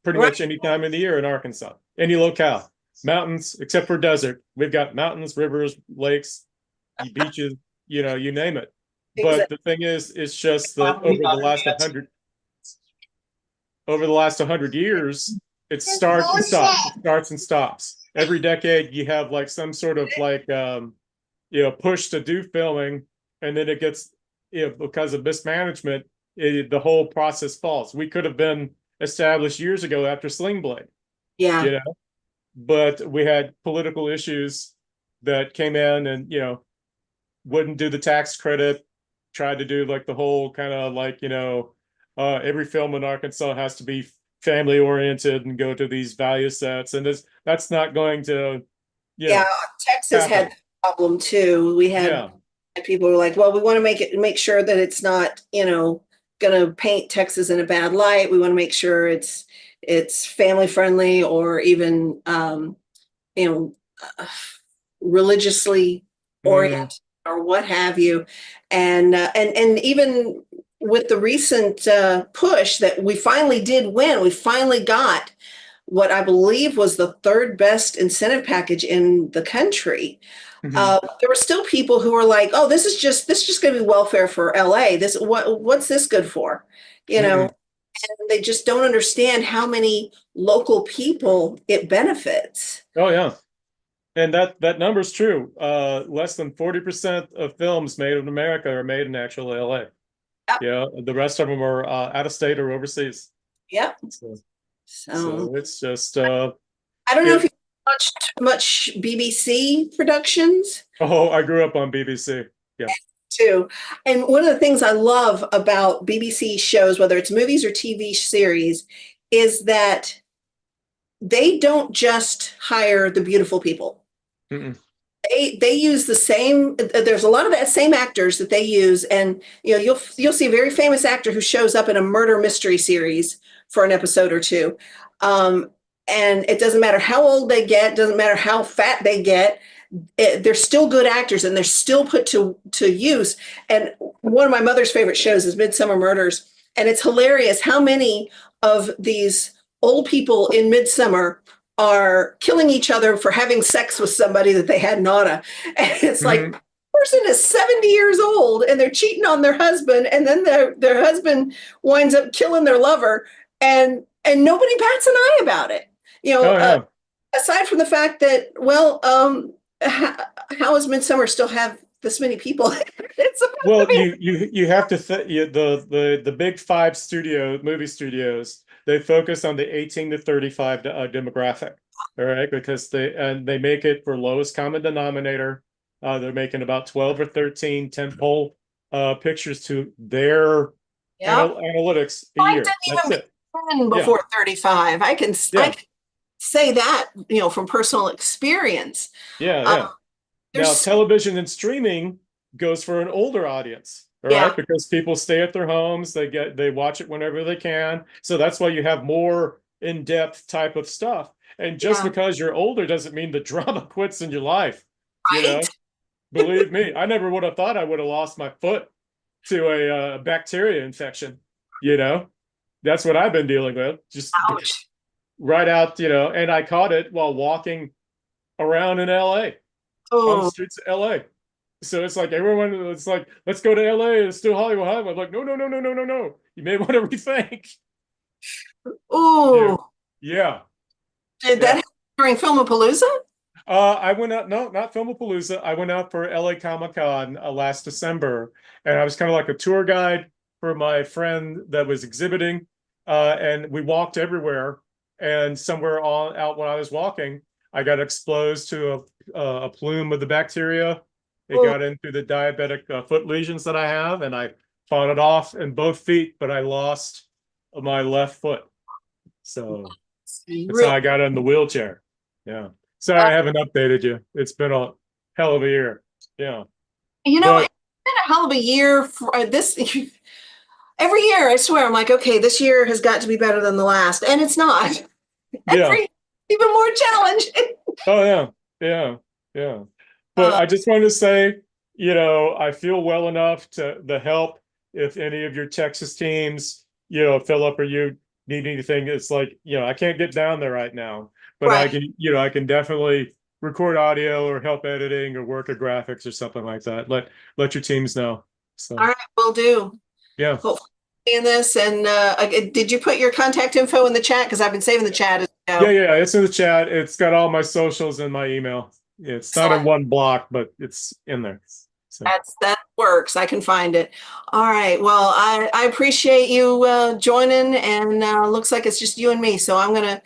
pretty much any time of the year in Arkansas, any locale. Mountains, except for desert, we've got mountains, rivers, lakes, beaches. You name it. But the thing is, it's just that over the last 100 years, it starts and stops. Every decade, you have like some sort of push to do filming, and then it gets, because of mismanagement, the whole process falls. We could have been established years ago after Sling Blade. But we had political issues that came in and wouldn't do the tax credit, tried to do like the whole kind of every film in Arkansas has to be family oriented and go to these value sets, and that's not going to Texas happen. had that problem too. We had people were like, well, we want to make sure that it's not gonna paint Texas in a bad light. We want to make sure it's family friendly or even religiously oriented or what have you. And even with the recent push that we finally did win, we finally got what I believe was the third best incentive package in the country. There were still people who were like, "Oh, this is just going to be welfare for LA. What's this good for?" And they just don't understand how many local people it benefits. Oh yeah, and that number's true. Less than 40% of films made in America are made in actual LA. The rest of them are out of state or overseas. So it's just. I don't know if you watched much BBC productions. Oh, I grew up on BBC. Yeah. Too. And one of the things I love about BBC shows, whether it's movies or TV series, is that they don't just hire the beautiful people. They use the same. There's a lot of that same actors that they use, and you'll see a very famous actor who shows up in a murder mystery series for an episode or two. And it doesn't matter how old they get, doesn't matter how fat they get, they're still good actors and they're still put to use. And one of my mother's favorite shows is Midsummer Murders. And it's hilarious how many of these old people in Midsummer are killing each other for having sex with somebody that they had oughta. And it's like, person is 70 years old and they're cheating on their husband, and then their husband winds up killing their lover, and nobody bats an eye about it. Aside from the fact that, well, how does Midsummer still have this many people? Well, you have to the big five movie studios, they focus on the 18 to 35 demographic, all right, because they make it for lowest common denominator. They're making about 12 or 13 tentpole pictures to their analytics a year. That's it. Before 35, I can say that, from personal experience. Now television and streaming goes for an older audience, all right, because people stay at their homes, they watch it whenever they can, so that's why you have more in-depth type of stuff. And just because you're older doesn't mean the drama quits in your life, Believe me, I never would have thought I would have lost my foot to a bacteria infection. That's what I've been dealing with. Just right out, and I caught it while walking around in LA, on the streets of LA. So it's like everyone, it's like, let's go to LA, it's still Hollywood. I'm like, no. You may want to rethink. Oh, yeah. Did that happen during Filmapalooza? I went out, no, not Filmapalooza. I went out for LA Comic-Con last December, and I was kind of like a tour guide for my friend that was exhibiting, and we walked everywhere. And somewhere out when I was walking, I got exposed to a plume of the bacteria. It got into the diabetic foot lesions that I have, and I fought it off in both feet, but I lost my left foot. So that's how I got in the wheelchair. Yeah. Sorry, I haven't updated you. It's been a hell of a year. Yeah. It's been a hell of a year for this. Every year, I swear, I'm like, okay, this year has got to be better than the last. And it's not. Even more challenging. Oh, yeah. But I just wanted to say, I feel well enough to help if any of your Texas teams, Philip, or you need anything. It's like, I can't get down there right now. But I can definitely record audio or help editing or work at graphics or something like that. Let your teams know. So. All right, will do. Yeah. In this, and did you put your contact info in the chat? Because I've been saving the chat. Yeah, it's in the chat. It's got all my socials and my email. It's not in one block, but it's in there. So. That works. I can find it. All right. Well, I appreciate you joining, and looks like it's just you and me. So I'm gonna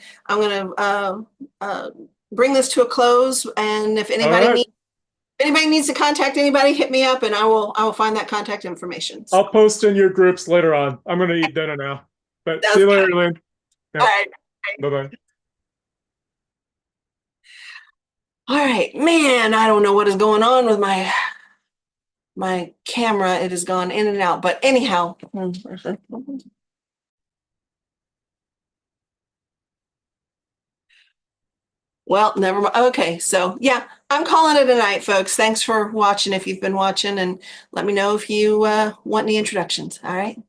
bring this to a close. And if anybody needs to contact anybody, hit me up, and I will find that contact information. I'll post in your groups later on. I'm gonna eat dinner now. But see you later, Lynn. Yeah. All right. Bye-bye. All right, man. I don't know what is going on with my camera. It has gone in and out. But anyhow. Well, never mind. Okay, so yeah, I'm calling it a night, folks. Thanks for watching if you've been watching, and let me know if you want any introductions. All right.